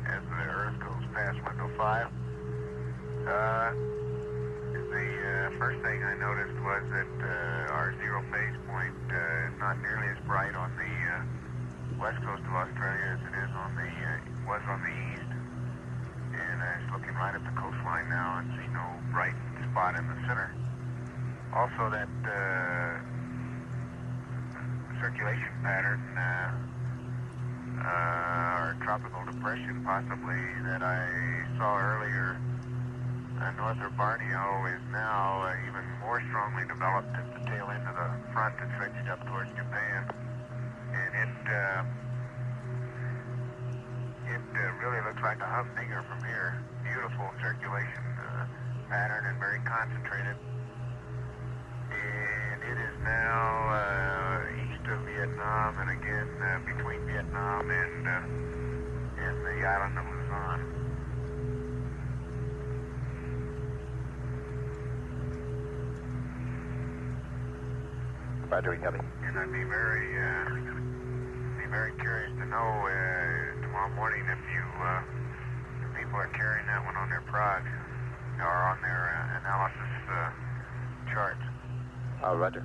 as the Earth goes past window 5. The first thing I noticed was that our zero phase point is not nearly as bright on the west coast of Australia as it is on the was on the east. And I was looking right at the coastline now and see no bright spot in the center. Also, that circulation pattern, or tropical depression possibly, that I saw earlier north of Borneo is now even more strongly developed at the tail end of the front and stretched up towards Japan. And it really looks like a humdinger from here. Beautiful circulation pattern and very concentrated. And it is now east of Vietnam and again between Vietnam and the island of Luzon. Roger, copy. And I'd be very curious to know tomorrow morning if people are carrying that one on their prog, or on their analysis chart. Roger.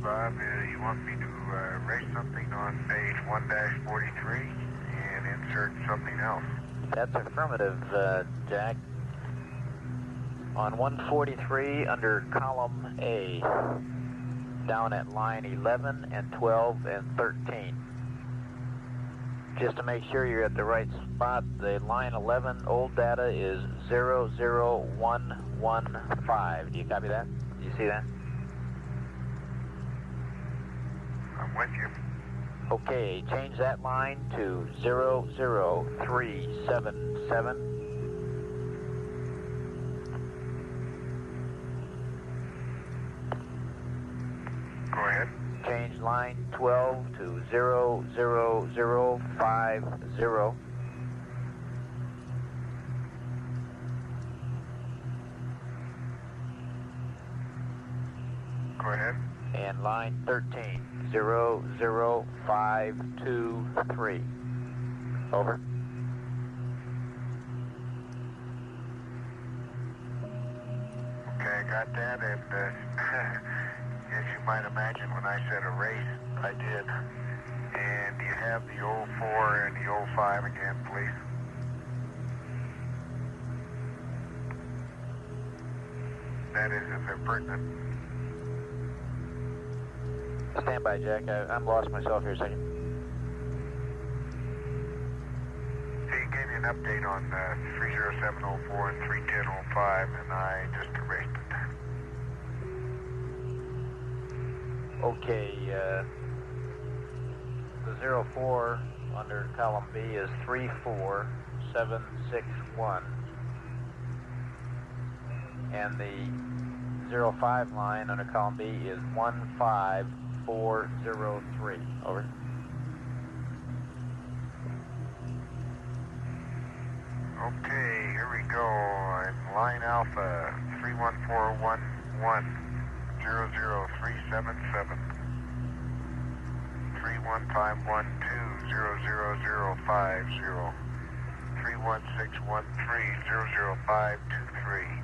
Bob, you want me to erase something on page 1-43 and insert something else? That's affirmative, Jack. On 143 under column A, down at line 11 and 12 and 13. Just to make sure you're at the right spot, the line 11 old data is 00115. Do you copy that? Do you see that? I'm with you. Okay, change that line to 00377. Go ahead. Change line 12 to 00050. Go ahead. And line 13, 00523. Over. Okay, I got that, and as you might imagine, when I said erase, I did. And you have the 04 and the 05 again, please. That is, if they're pertinent. Stand by, So Jack. I'm lost myself here a second. you gave me an update on 30704 and 31005, and I just erased it. Okay, the 04 under column B is 34761, and the 05 line under column B is 15403. Over. Okay, here we go. In line Alpha, 31411. 00377 31512 31613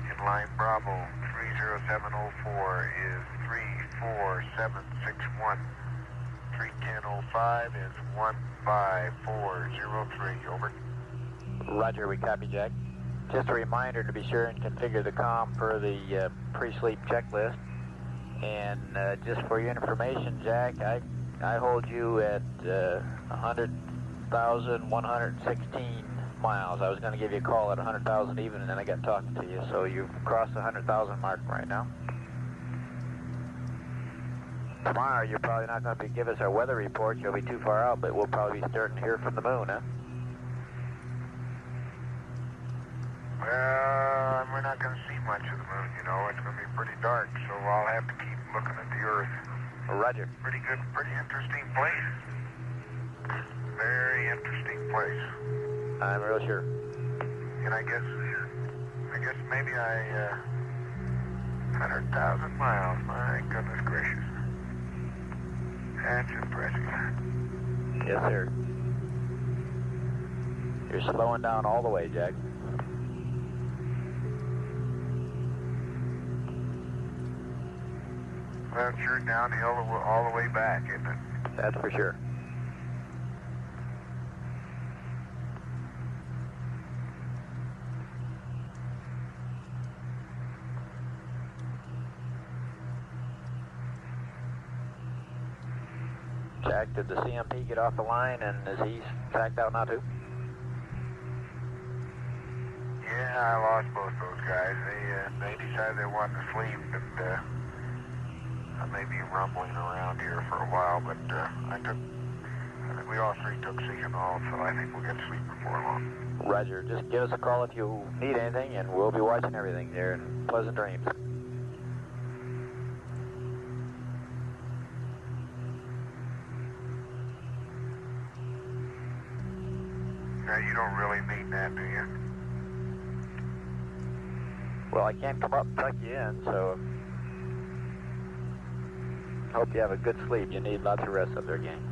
In line Bravo 30704 is 34761. 31005 is 15403. Over. Roger, we copy, Jack. Just a reminder to be sure and configure the comm per the pre-sleep checklist. And just for your information, Jack, I hold you at 100,116 miles. I was going to give you a call at 100,000 even, and then I got talking to you. So you've crossed the 100,000 mark right now. Tomorrow, you're probably not going to give us our weather report. You'll be too far out, but we'll probably be starting to hear from the moon, huh? Well, we're not going to see much of the moon, you know. It's going to be pretty dark, so I'll have to keep looking at the Earth. Roger. Pretty good, pretty interesting place. Very interesting place. I'm real sure. And I guess maybe 100,000 miles. My goodness gracious. That's impressive. Yes, sir. You're slowing down all the way, Jack. Well, sure downhill all the way back, isn't it? That's for sure. Jack, did the CMP get off the line, and is he tracked out now too? Yeah, I lost both those guys. They decided they wanted to sleep, and I may be rumbling around here for a while, but I think we all three took Seaganol, so I think we'll get sleep before long. Roger. Just give us a call if you need anything, and we'll be watching everything there, and pleasant dreams. Now, you don't really mean that, do you? Well, I can't come up and tuck you in, so hope you have a good sleep. You need lots of rest up there, gang.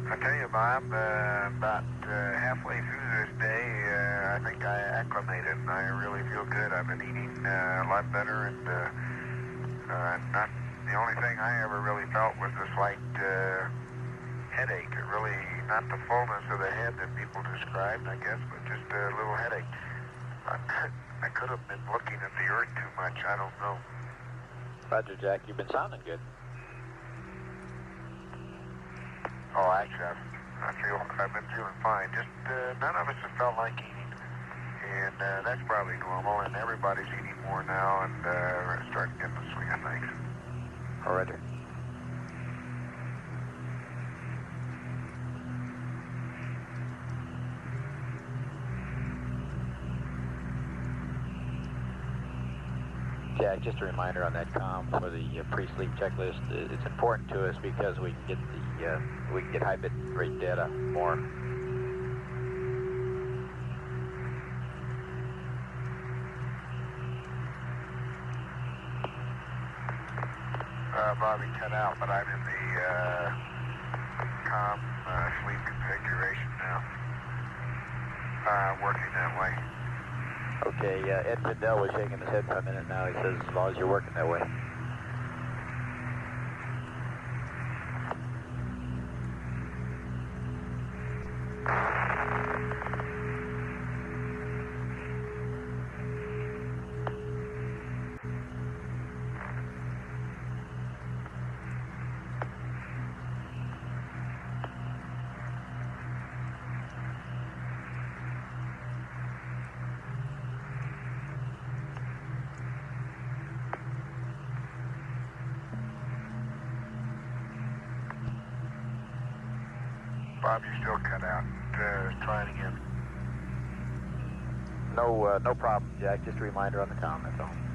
I tell you, Bob, about halfway through this day, I think I acclimated, and I really feel good. I've been eating a lot better, and not the only thing I ever really felt was a slight headache. It really, not the fullness of the head that people described, I guess, but just a little headache. I could have been looking at the Earth too much. I don't know. Roger, Jack. You've been sounding good. Oh, actually, I've been feeling fine. Just none of us have felt like eating, and that's probably normal. And everybody's eating more now, and we're starting to get in the swing of things. Oh, Roger. Jack, just a reminder on that comm for the pre-sleep checklist. It's important to us because we can get high bit rate data more. Bobby cut out, but I'm in the comm sleep configuration now. Working that way. Okay, Ed Fidel was shaking his head for a minute now. He says as long as you're working that way. Bob, you're still cut out. Try it again. No problem, Jack. Just a reminder on the comm, that's all.